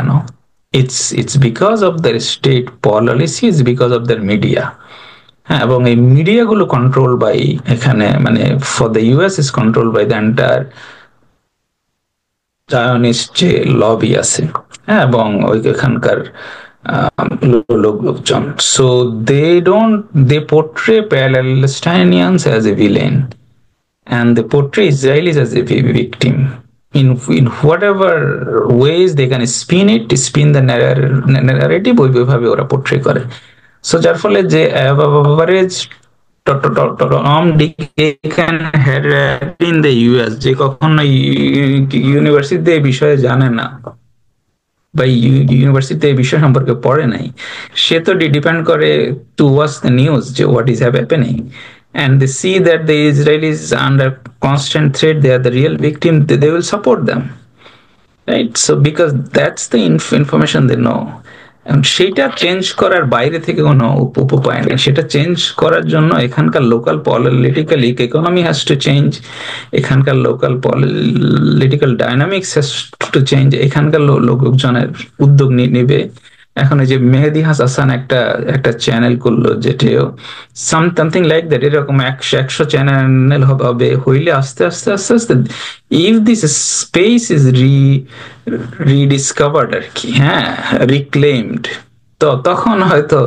It's because of their state policies, because of their media. হ্যাঁ, এবং এই মিডিয়া গুলো কন্ট্রোল বাই, এখানে মানে for the US is control by the entire Zionist যে লবি আছে, হ্যাঁ, এবং ওইখানকার লোকজন। So they portray Palestinians as a villain and they portray Israelis as a victim. In whatever ways they can spin the narrative, ওইভাবে ওরা portray করে। So যার ফলে যে অ্যাভারেজ ইন দ্য ইউএস যে কখনো ইউনিভার্সিটিতে এই বিষয়ে জানে না বা ইউনিভার্সিটিতে এই বিষয় সম্পর্কে পড়ে নাই, সে তো ডিপেন্ড করে টু ওয়াচ দ্য নিউজ যে what is happening, and they see that the Israelis under constant threat, they are the real victim, they will support them, right? So because that's the information they know. সেটা change করার বাইরে থেকে কোনো উপায় নেই। সেটা change করার জন্য এখানকার local political economy has to change, এখানকার local political dynamics has to change, এখানকার লোকজনের উদ্যোগ নেবে। এখন এই যে মেহেদি হাসান একটা একটা চ্যানেল করলো, যেটিও সামথিং লাইক দ্যাট, এরকম 100 চ্যানেল হবে, হইলে আস্তে আস্তে আস্তে আস্তে ইফ দিস স্পেস ইজ রিডিসকভার্ড আর কি, হ্যাঁ, রিক্লেইমড, তো তখন হয়তো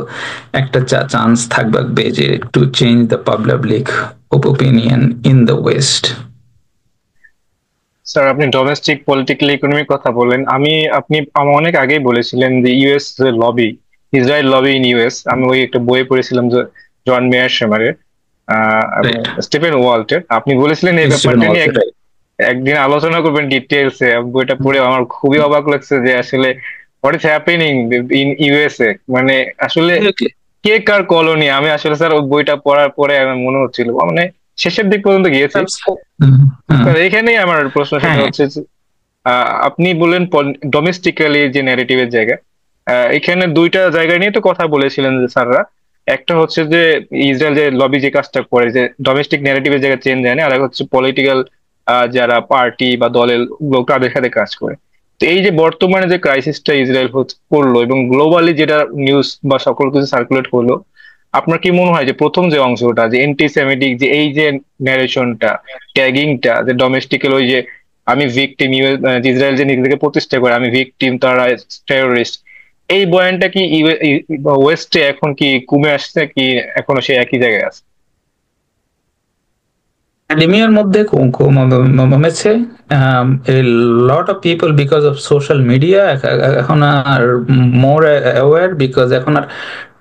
একটা চান্স থাকবে যে to change the public opinion in the West. Sir, আপনি ডোমেস্টিক পলিটিক্যাল ইকোনমির কথা বলেন। আপনি অনেক আগেই বলেছিলেন যে US lobby, Israel lobby in US. আমি ওই একটা বইয়ে পড়েছিলাম যে জন মেয়ার শেমারের এবং স্টিফেন ওয়াল্টের। আপনি বলেছিলেন এই ব্যাপারটা নিয়ে একদিন আলোচনা করবেন ডিটেলসে। বইটা পড়ে আমার খুবই অবাক লাগছে যে আসলে what is happening in USA, মানে আসলে কে কার কলোনি। আমি আসলে স্যার ওই বইটা পড়ার পরে আমার মনে হচ্ছিল, মানে শেষের দিক পর্যন্ত গিয়েছি। এখানেই আমার প্রশ্ন সেটা হচ্ছে, আপনি বললেন ডোমেস্টিক্যালি যে ন্যারেটিভের জায়গা, এখানে দুইটা জায়গা নিয়ে তো কথা বলেছিলেন যে স্যাররা। একটা হচ্ছে যে ইসরায়েল যে লবি যে কাজটা করে, যে ডোমেস্টিক ন্যারেটিভের জায়গায় চেঞ্জ আনে, আর হচ্ছে পলিটিক্যাল যারা পার্টি বা দলের লোক তাদের সাথে কাজ করে। তো এই যে বর্তমানে যে ক্রাইসিসটা ইসরায়েল করলো এবং গ্লোবালি যেটা নিউজ বা সকল কিছু সার্কুলেট করলো, আপনার কি মনে হয় যে প্রথম যে অংশটা, যে এন্টিসেমিটিক যে এই যে ন্যারেশনটা, ট্যাগিংটা, যে ডোমেস্টিক্যাল ওই যে আমি ভিকটিম, ইসরায়েল যে নিজেদেরকে প্রতিষ্ঠা করে আমি ভিকটিম, তারা টেরোরিস্ট, এই বয়ানটা কি ওয়েস্টে এখন কি কমে আসছে, কি এখনো সে একই জায়গায় আছে? একাডেমিয়ার মধ্যে কমেছে। a lot of people because of social media এখন আর মোর অ্যাওয়্যার, বিকজ এখন আর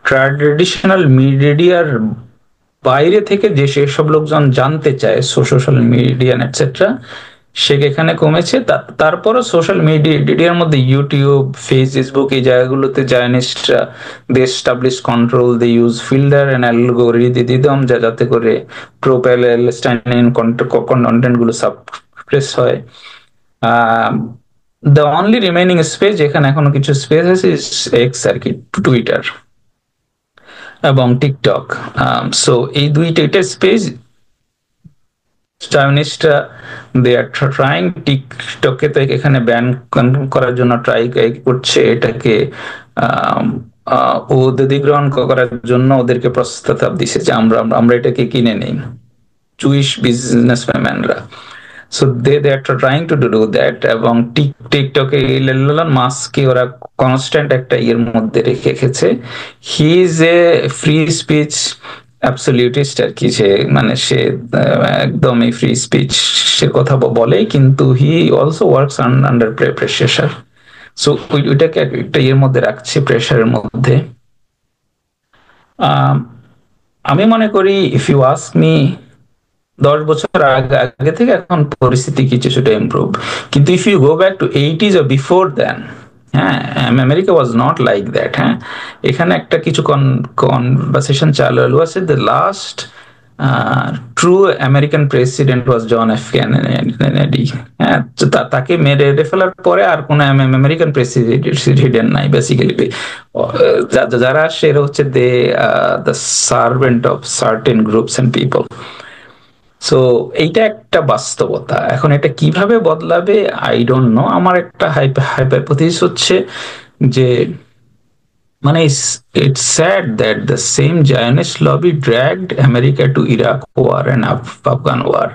ট্র্যাডিশনাল মিডিয়ার বাইরে থেকে যে সেসব লোকজন জানতে চায় সোশ্যাল মিডিয়া এটসেট্রা, সেখানে কমেছে। তারপরও সোশ্যাল মিডিয়ার মধ্যে ইউটিউব, ফেসবুক, এই জায়গাগুলোতে জায়নিস্টরা they establish control, they use filter and algorithm যাতে করে প্রো প্যালেস্টাইনিয়ান কন্টেন্ট গুলো সাপ্রেস হয়। দ্য অনলি রিমেইনিং স্পেস যেখানে এখনো কিছু স্পেস আছে এক্স আর কি, টুইটার এবং টিকটক। সো এই দুইটা স্পেস চাইনিজরা দে আর ট্রাইং, টিকটকে তো এখানে ব্যান করার জন্য ট্রাই করছে, এটাকে অধিগ্রহণ করার জন্য ওদেরকে প্রস্তাব দিছে যে আমরা এটাকে কিনে নেই, জুইশ বিজনেসম্যানরা। So they are trying to do that. এবং টিকটকে ইলন মাস্ককে ওরা কনস্ট্যান্ট একটা ইয়ের মধ্যে রেখেছে। He is a free speech absolutist আর কি, মানে সে একদমই ফ্রি স্পিচ সে কথা বলে, কিন্তু he also works under pressure. So ওইটাকে একটা ইয়ের মধ্যে রাখছে, প্রেশারের মধ্যে। আমি মনে করি ইফ ইউ আস্ক মি, 10 বছর আগে থেকে এখন পরিস্থিতি কিছুটা ইমপ্রুভ, কিন্তু if you go back to 80s or before then, হ্যাঁ, America was not like that. হ্যাঁ, এখানে একটা কিছু কনভারসেশন চালু আছে। The last true American president was John F Kennedy. হ্যাঁ, তাকে মেরে ফেলার পরে আর কোন আমেরিকান প্রেসিডেন্ট নাই বেসিক্যালি। যারা আসে এরা হচ্ছে the servant of certain groups and people. So এইটা একটা বাস্তবতা। এখন এটা কিভাবে বদলাবে আই ডোন্ট নো। আমার একটা হাইপোথিসিস হচ্ছে যে, মানে it's sad that the same Zionist lobby dragged America to Iraq war and Afghan war,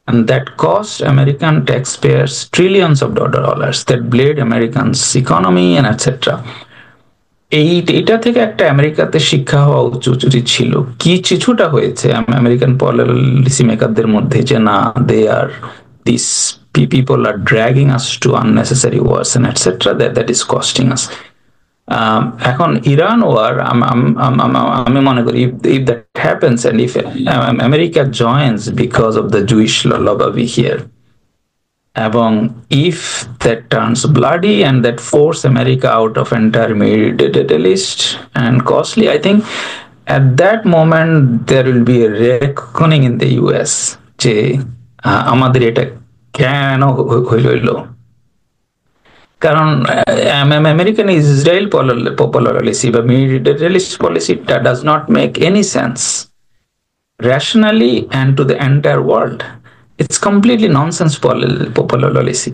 and that cost American taxpayers trillions of dollars, that bled Americans' economy and etc. এইটা থেকে একটা আমেরিকাতে শিক্ষা হওয়া উচিত ছিল। কিছুটা হয়েছে আমেরিকান পলিসি মেকারদের মধ্যে, যে না, they are this people are dragging us to unnecessary wars and etcetera, that is costing us. এখন ইরান ওয়ার, আমি মনে করি if that happens and if America joins because of the Jewish lobby here, এবং if that turns bloody and that force America out of entire Middle East and costly, I think at that moment there will be a reckoning in the US যে আমাদের এটা কেন হইল। কারণ American Israel policy বা militarist policy does not make any sense rationally and to the entire world. It's completely nonsense policy.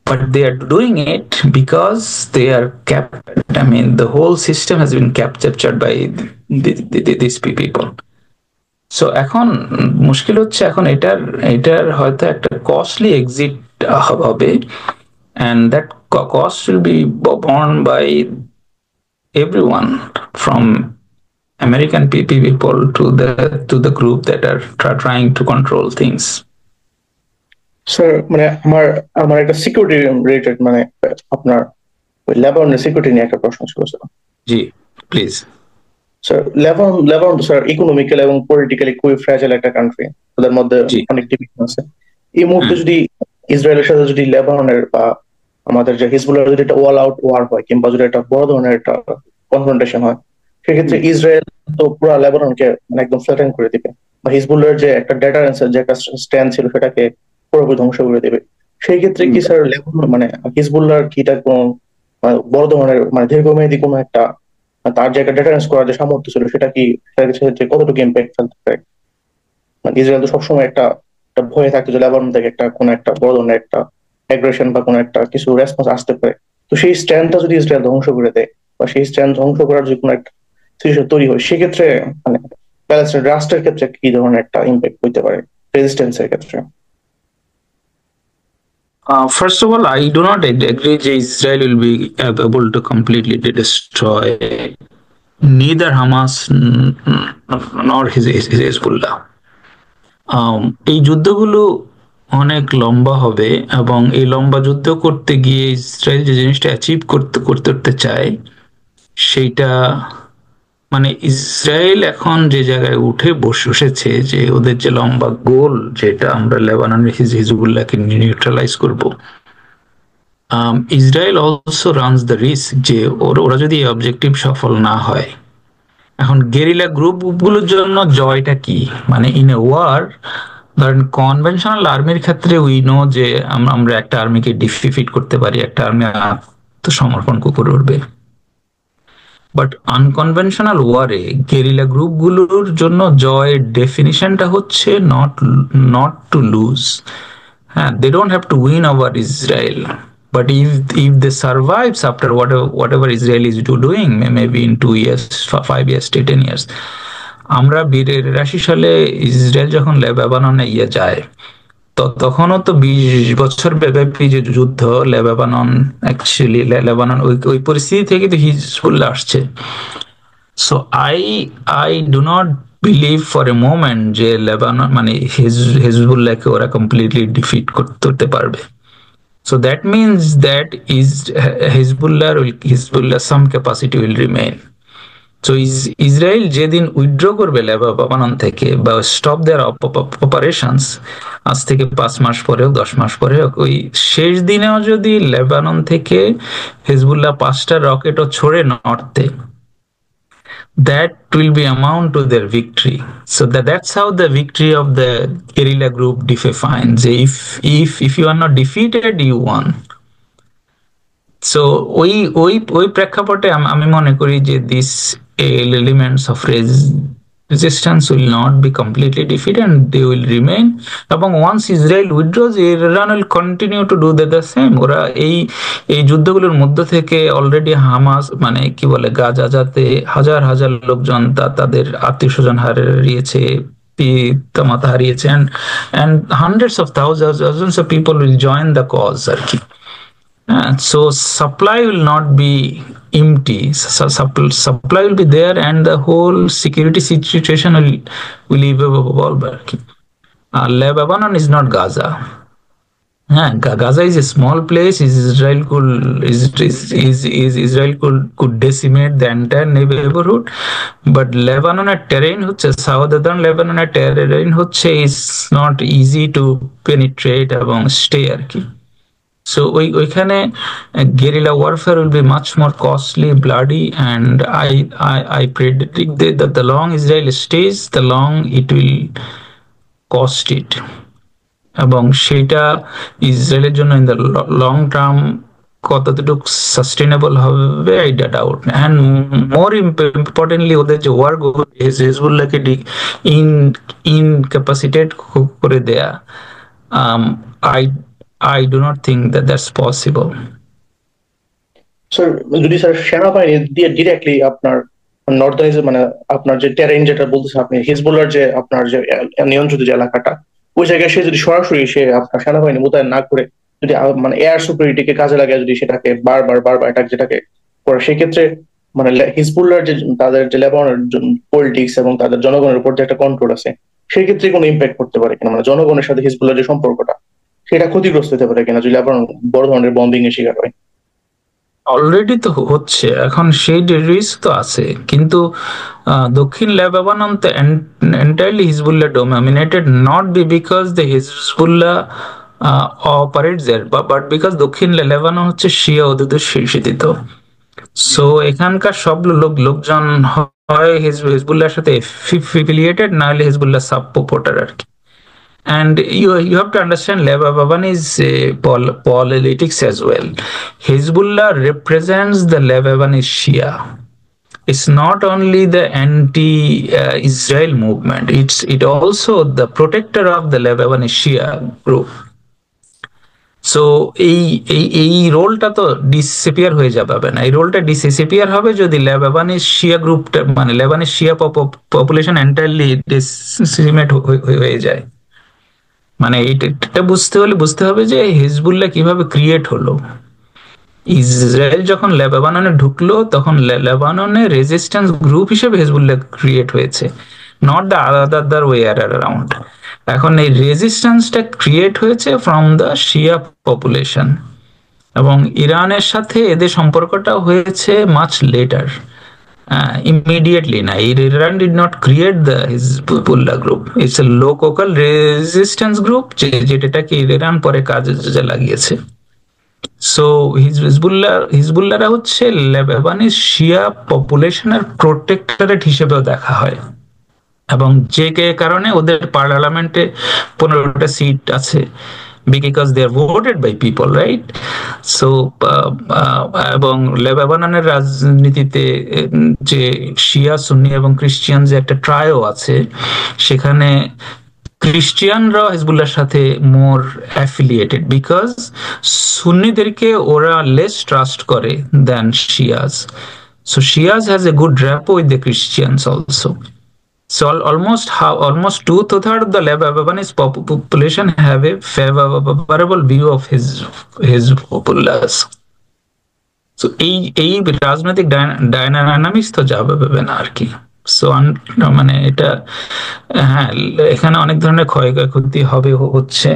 But they are doing it because they are captured. I mean, the whole system has been captured by these people. So এখন মুশকিল হচ্ছে এখন এটার হয়তো একটা costly exit হবে, and that cost will be borne by everyone from American people to the group that are trying to control things. Sir মানে আমার একটা সিকিউরিটি রিলেটেড মানে আপনার লেবাননের সিকিউরিটি নিয়ে একটা প্রশ্ন ছিল sir. G please. Sir Lebanon তো স্যার ইকোনমিক্যালি এবং পলিটিক্যালি খুবই ফ্র্যাজাইল একটা কান্ট্রি, ওদের মধ্যে অনেক ডিভিশন আছে। এই মুহূর্তে যদি ইসরায়েলের সাথে যদি লেবাননের বা আমাদের যে হিজবুল্লাহর যদি একটা অল আউট ওয়ার হয় কিংবা যদি একটা বড় ধরনের একটা কনফ্রন্টেশন হয়, সেক্ষেত্রে ইসরায়েল তো পুরো লেবাননকে মানে একদম ফ্ল্যাটেন করে দিবে, বা হিজবুল্লাহর যে একটা ডেটারেন্সের যে একটা স্ট্যান্ড ছিল সেটাকে পুরোপুরি ধ্বংস করে দেবে। সেই ক্ষেত্রে কি স্যার লেবানন মানে হিজবুল্লাহর কি এটা কোনো বড় ধরনের মানে দীর্ঘমেয়াদী কোনো একটা তার যে একটা ডেটারেন্স করার যে সামর্থ্য ছিল সেটা কি কতটুকু ইম্প্যাক্ট ফেলতে পারে? মানে ইসরায়েল তো সবসময় একটা ভয়ে থাকতো যে লেবানন থেকে একটা কোনো একটা বড় ধরনের একটা অ্যাগ্রেশন বা কোনো একটা কিছু রেসপন্স আসতে পারে। তো সেই স্ট্যান্ডটা যদি ইসরায়েল ধ্বংস করে দেয় বা সেই স্ট্যান্ড ধ্বংস করার যে কোনো একটা সিচুয়েশন তৈরি হয়, সেক্ষেত্রে মানে প্যালেস্টাইন রাষ্ট্রের ক্ষেত্রে কি ধরনের একটা ইম্প্যাক্ট হইতে পারে রেজিস্ট্যান্সের ক্ষেত্রে? First of all, I do not agree that Israel will be able to completely destroy neither Hamas nor Hezbollah. এই যুদ্ধগুলো অনেক লম্বা হবে এবং এই লম্বা যুদ্ধ করতে গিয়ে ইসরায়েল যে জিনিসটা অ্যাচিভ করতে চায় সেইটা মানে ইসরায়েল এখন যে জায়গায় উঠে বসেছে যে ওদের যে লম্বা গোল যেটা আমরা লেবাননের হিজবুল্লাহকে নিউট্রালাইজ করব, Israel also runs the risk যে ওরা যদি এই অবজেক্টিভ সফল না হয়, এখন গেরিলা গ্রুপগুলোর জন্য জয়টা কি? মানে ইন এ ওয়ার ধরেন কনভেনশনাল আর্মির ক্ষেত্রে উই নো যে আমরা একটা আর্মিকে ডিফিট করতে পারি, একটা আর্মি আত্মসমর্পণ করবে, বাট আনকনভেনশনাল ওয়ারে গেরিলা গ্রুপগুলোর জন্য জয়ের ডেফিনিশনটা হচ্ছে নট টু লুজ। হ্যাঁ, they don't have to win over Israel, but if they survives after whatever Israel is doing, maybe in 2 years, 5 years, 10 years, আমরা 82 সালে ইসরায়েল যখন লেবাননে যায় তখনও তো 20 বছর ব্যাপী যে যুদ্ধ লেবানন অ্যাকচুয়ালি লেবানন ওই পরিস্থিতি থেকে তো হিজবুল্লাহ আসছে। So I do not believe for a moment যে লেবানন মানে হিজবুল্লাহকে ওরা কমপ্লিটলি ডিফিট করতে পারবে। So that means that Hezbollah some capacity will remain. So Israel যেদিন উইথড্র করবে লেবানন থেকে বা স্টপ দেয়ার অপারেশনস, আজ থেকে 5 মাস পরে হোক 10 মাস পরে হোক, ওই শেষ দিনেও যদি লেবানন থেকে হিজবুল্লাহ 5টা রকেটও ছড়ে নর্থে, that will be amount to their victory. So that's how the victory of the guerrilla group defines. If you are not defeated, you won. So ওই প্রেক্ষাপটে আমি মনে করি যে this elements of resistance will not be completely defeated and they will remain. এবং once Israel withdraws, Iran will continue to do the same. ওরা এই যুদ্ধগুলোর মধ্য থেকে অলরেডি হামাস মানে কি বলে গাজা যাতে হাজার হাজার লোকজন তাদের আত্মীয় স্বজন হারিয়েছে, পিতামাতা হারিয়েছে, and hundreds of thousands of people will join the cause আর কি। So supply will not be empty. Supply will be there, and the whole security situation will evolve. Lebanon is not Gaza. Gaza is a small place. Israel could decimate the entire neighborhood, but Lebanon at terrain southern Lebanon at terrain is not easy to penetrate এবং stay আর কি। So ওইখানে guerrilla warfare will be much more costly, bloody, and I predict that the long Israel stays, the long it will cost it. এবং সেটা ইসরায়েলের জন্য in the long term কতটুকু sustainable হবে I doubt. And more importantly ওদের যে war হিজবুল্লাহকে ইনক্যাপাসিটেট করে দেয়া, I I do not think that's possible. Sir যদি স্যার সেনাবাহিনী দিয়ে ডিরেক্টলি আপনার নর্দার্ন মানে আপনার যে টেরেন যেটা বলতেছেন আপনি হিজবুল্লাহর যে আপনার যে নিয়ন্ত্রিত যে এলাকাটা ওই জায়গায় সে যদি সরাসরি সে আপনার সেনাবাহিনী মোতায়েন না করে যদি মানে এয়ার সিকিউরিটিকে কাজে লাগায় যদি সেটাকে বারবার অ্যাটাক যেটাকে করে সেক্ষেত্রে মানে হিজবুল্লাহর যে তাদের যে লেবাননের পলিটিক্স এবং তাদের জনগণের উপর যে একটা কন্ট্রোল আছে সেই ক্ষেত্রে কোনো ইম্প্যাক্ট করতে পারে কিনা, মানে জনগণের সাথে হিজবুল্লাহর যে সম্পর্কটা সেটা ক্ষতিগ্রস্ত হতে পারে কিনা যদি লেবানন বড় ধরনের বম্বিং এর শিকার হয়? অলরেডি তো হচ্ছে, এখন সেই রিস্ক তো আছে, কিন্তু দক্ষিণ লেবানন তো entirely Hezbollah dominated, not because the Hezbollah operates there, but because দক্ষিণ লেবানন হচ্ছে শিয়া ওদের শীর্ষিত। সো এখানকার সব লোকজন হয় হিজবুল্লাহর সাথে এফিলিয়েটেড, না হলে হিজবুল্লাহ সাপোর্টার আর কি। And you have to understand Lebanon is politics as well. Hezbollah represents the Lebanese Shia. It's not only the anti-Israel movement. It also the protector of the Lebanese Shia group. So এই রোলটা তো disappear হয়ে যাবে না, এই রোলটা disappear হবে যদি লেবানিজ শিয়া গ্রুপটা মানে লেবানিজ শিয়া পপুলেশন এন্টায়ারলি ডিসিমেট হয়ে যায়। মানে এটা বুঝতে হবে যে হিজবুল্লাহ কিভাবে ক্রিয়েট হলো। ইসরায়েল যখন লেবাননে ঢুকলো তখন লেবাননে রেজিস্ট্যান্স গ্রুপ হিসেবে হিজবুল্লাহ ক্রিয়েট হয়েছে, not the other way around. এখন এই রেজিস্ট্যান্সটা ক্রিয়েট হয়েছে ফ্রম দ্য শিয়া পপুলেশন, এবং ইরানের সাথে এদের সম্পর্কটা হয়েছে much letter, immediately na. Iran did not create the Hezbollah group. It's a local resistance group যেটাকে ইরান পরে কাজে লাগিয়েছে। সো হিজবুল্লাহরা হচ্ছে লেবানিজ শিয়া পপুলেশনের প্রোটেক্টরেট হিসেবেও দেখা হয়, এবং যে কারণে ওদের পার্লামেন্টে 15টা সিট আছে, because they are voted by people, right? So এবং লেবাননের রাজনীতিতে যে শিয়া সুন্নি এবং ক্রিশ্চিয়ান যে একটা ট্রায়ো আছে, সেখানে ক্রিশ্চিয়ানরা হিজবুল্লাহর সাথে মোর অ্যাফিলিয়েটেড, বিকজ সুন্নিদেরকে ওরা লেস ট্রাস্ট করে then Shias. So Shias has a good rapport with the Christians also. So almost 2/3 of the Lebanese population have a favorable view of Hezbollah. So এই রাজনৈতিক dynamics তো যাবে না আর কি। সো মানে এটা হ্যাঁ, এখানে অনেক ধরনের ক্ষয়ক্ষতি হচ্ছে,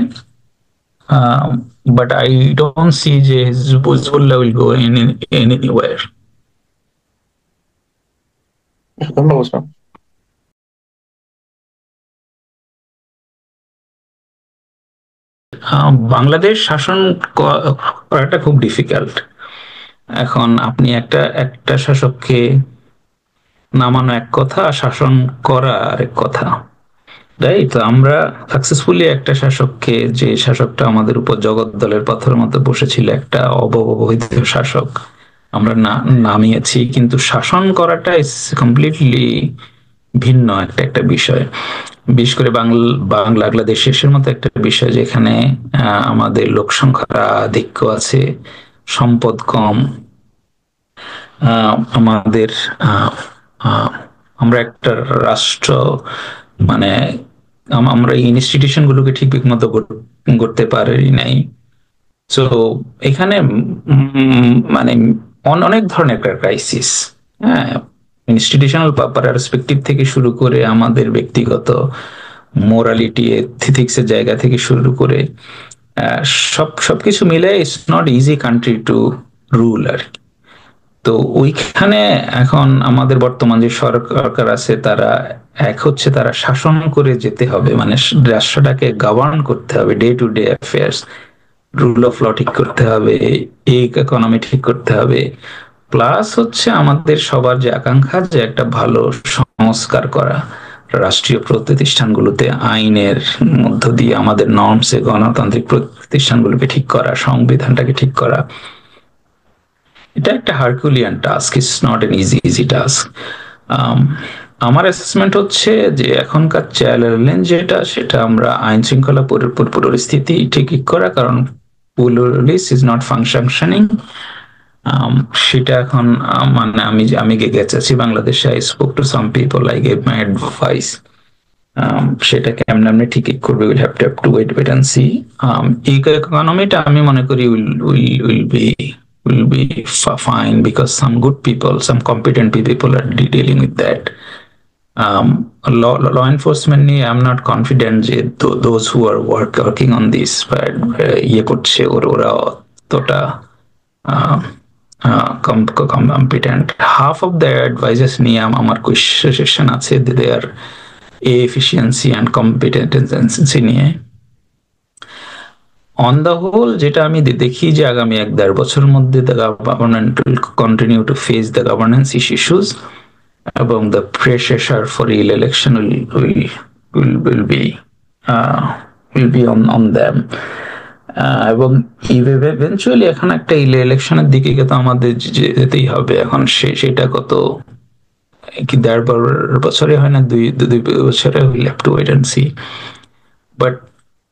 বাট আই ডোন্ট সি যে হিজবুল্লাহ উইল গো এনিওয়্যার। ধন্যবাদ। বাংলাদেশ শাসন করাটা খুব ডিফিকাল্ট। এখন আপনি একটা শাসককে নামানো এক কথা, শাসন করা আরেক কথা, রাইট? তো আমরা সাকসেসফুলি একটা শাসককে, যে শাসকটা আমাদের উপর জগদ্দলের পাথরের মতো বসেছিল, একটা অবৈধ শাসক আমরা নামিয়েছি, কিন্তু শাসন করাটা ইজ কমপ্লিটলি ভিন্ন একটা বিষয়। বিশেষ করে বাংলাদেশের মতো একটা বিষয় যেখানে আমাদের লোক সংখ্যার আধিক্য আছে, সম্পদ কম, আমাদের আমরা একটা রাষ্ট্র মানে আমরা ইনস্টিটিউশন গুলোকে ঠিক মতো করতে পারি নাই। তো এখানে মানে অনেক ধরনের একটা ক্রাইসিস, হ্যাঁ, ইনস্টিটিউশনাল পার্সপেক্টিভ থেকে শুরু করে আমাদের ব্যক্তিগত মোরালিটি এথিক্সের জায়গা থেকে শুরু করে সবকিছু মিলে it's not easy country to rule আর কি। তো ওইখানে এখন আমাদের বর্তমান যে সরকার আছে তারা হচ্ছে তারা শাসন করে যেতে হবে, মানে রাষ্ট্রটাকে গভর্ন করতে হবে, day to day affairs, rule of law ঠিক করতে হবে, ইকোনমি ঠিক করতে হবে, প্লাস হচ্ছে আমাদের সবার যে আকাঙ্ক্ষা যে একটা ভালো সংস্কার করা, রাষ্ট্রীয় প্রতিষ্ঠানগুলোতে আইনের মধ্য দিয়ে আমাদের নর্মসে গণতান্ত্রিক প্রতিষ্ঠানগুলোকে ঠিক করা, সংবিধানটাকে ঠিক করা, এটা একটা Herculean task, it's not an easy task. আমার অ্যাসেসমেন্ট হচ্ছে যে এখনকার চ্যালেঞ্জ যেটা, সেটা আমরা আইন শৃঙ্খলা পরিস্থিতি ঠিক করা, কারণ পুলিশ ইজ নট ফাংশনিং। সেটা এখন মানে আমি গেছি বাংলাদেশে, I spoke to some people, I gave my advice. সেটা কেমন আপনি ঠিক করবে, will have to wait and see. ইকোনমিটা আমি মনে করি will be fine, because some good people, some competent people are dealing with that. Law enforcement নিয়ে I'm not confident যে those who are working on this ইয়ে করছে ওরা অতটা competent. Half of the advisors নিয়ে আমার কোয়েশ্চেন আছে, they are efficiency and competency নিয়ে। অন দ্য হোল যেটা আমি দেখি যে আগামী 1-1.5 বছরের মধ্যে the government will continue to face the governance issues, এবং the pressure for election will be on them, এবং eventually এখন একটা ইলেকশনের দিকে তো আমাদের যেতেই হবে। এখন সেটা কত কি 1.5 বছরে হয় না, 2 বছরে, we'll have to wait and see. But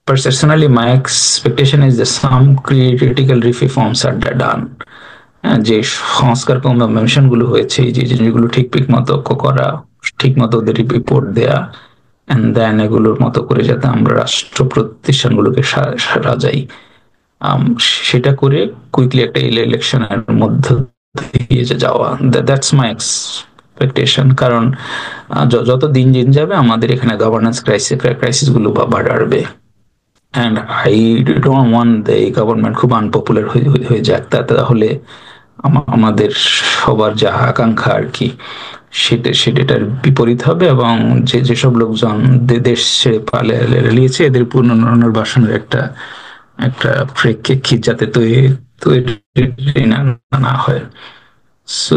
personally my expectation is that some critical reforms are done, যে সংস্কার কমিশন গুলো হয়েছে, যে জিনিসগুলো ঠিক মতো করা, ঠিক মতো ওদের রিপোর্ট দেয়া, এন্ড দেন এগুলোর মতো করে যাতে আমরা রাষ্ট্র প্রতিষ্ঠানগুলোকে সাজাই, সেটা করে কুইকলি একটা ইলেকশনের মধ্যে দিয়ে যাওয়া, দ্যাটস মাই এক্সপেকটেশন। কারণ যত দিন যাবে আমাদের এখানে গভর্নেন্স ক্রাইসিস গুলো বাড়বে, and I don't want the government খুব আনপপুলার হয়ে যাক, তাহলে আমাদের সবার যা আকাঙ্ক্ষা আর কি সেটার বিপরীত হবে, এবং যেসব লোকজন দেশ ছেড়ে পালিয়েছে এদের পুনর্বাসনের একটা প্রেক্ষিত যাতে তৈরি না হয়। So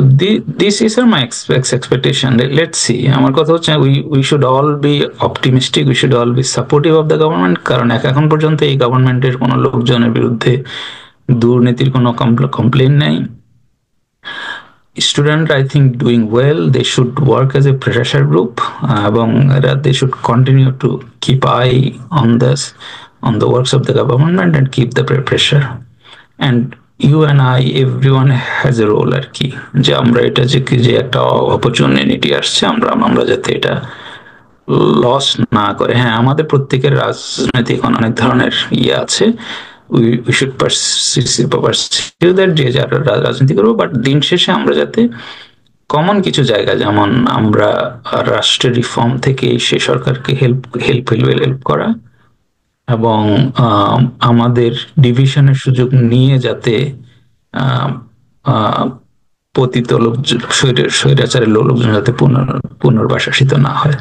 this is my expectation. Let's see. আমার কথা হচ্ছে we should all be optimistic, we should all be supportive of the government, কারণ এখন পর্যন্ত এই গভর্নমেন্টের কোনো লোকজনের বিরুদ্ধে দুর্নীতির কোনো কমপ্লেইন নাই। Student I think doing well, they should work as a pressure group, এবং they should continue to keep eye on the works of the government and keep the pressure, and you and I, everyone has a role আর কি, যে আমরা এটা যে একটা opportunity আসছে আমরা যাতে এটা লস না করে। হ্যাঁ, আমাদের প্রত্যেকের রাজনৈতিক অনেক ধরনের ইয়ে আছে, we should pursue that, যে যারা রাজনীতি করবো, বাট দিন শেষে আমরা যাতে কমন কিছু জায়গা, যেমন আমরা রাষ্ট্রের রিফর্ম থেকে সে সরকারকে হেল্প করা, এবং আমাদের ডিভিশনের সুযোগ নিয়ে যাতে পতিত লোক স্বৈরাচারের লোকজন যাতে পুনর্বাসিত না হয়।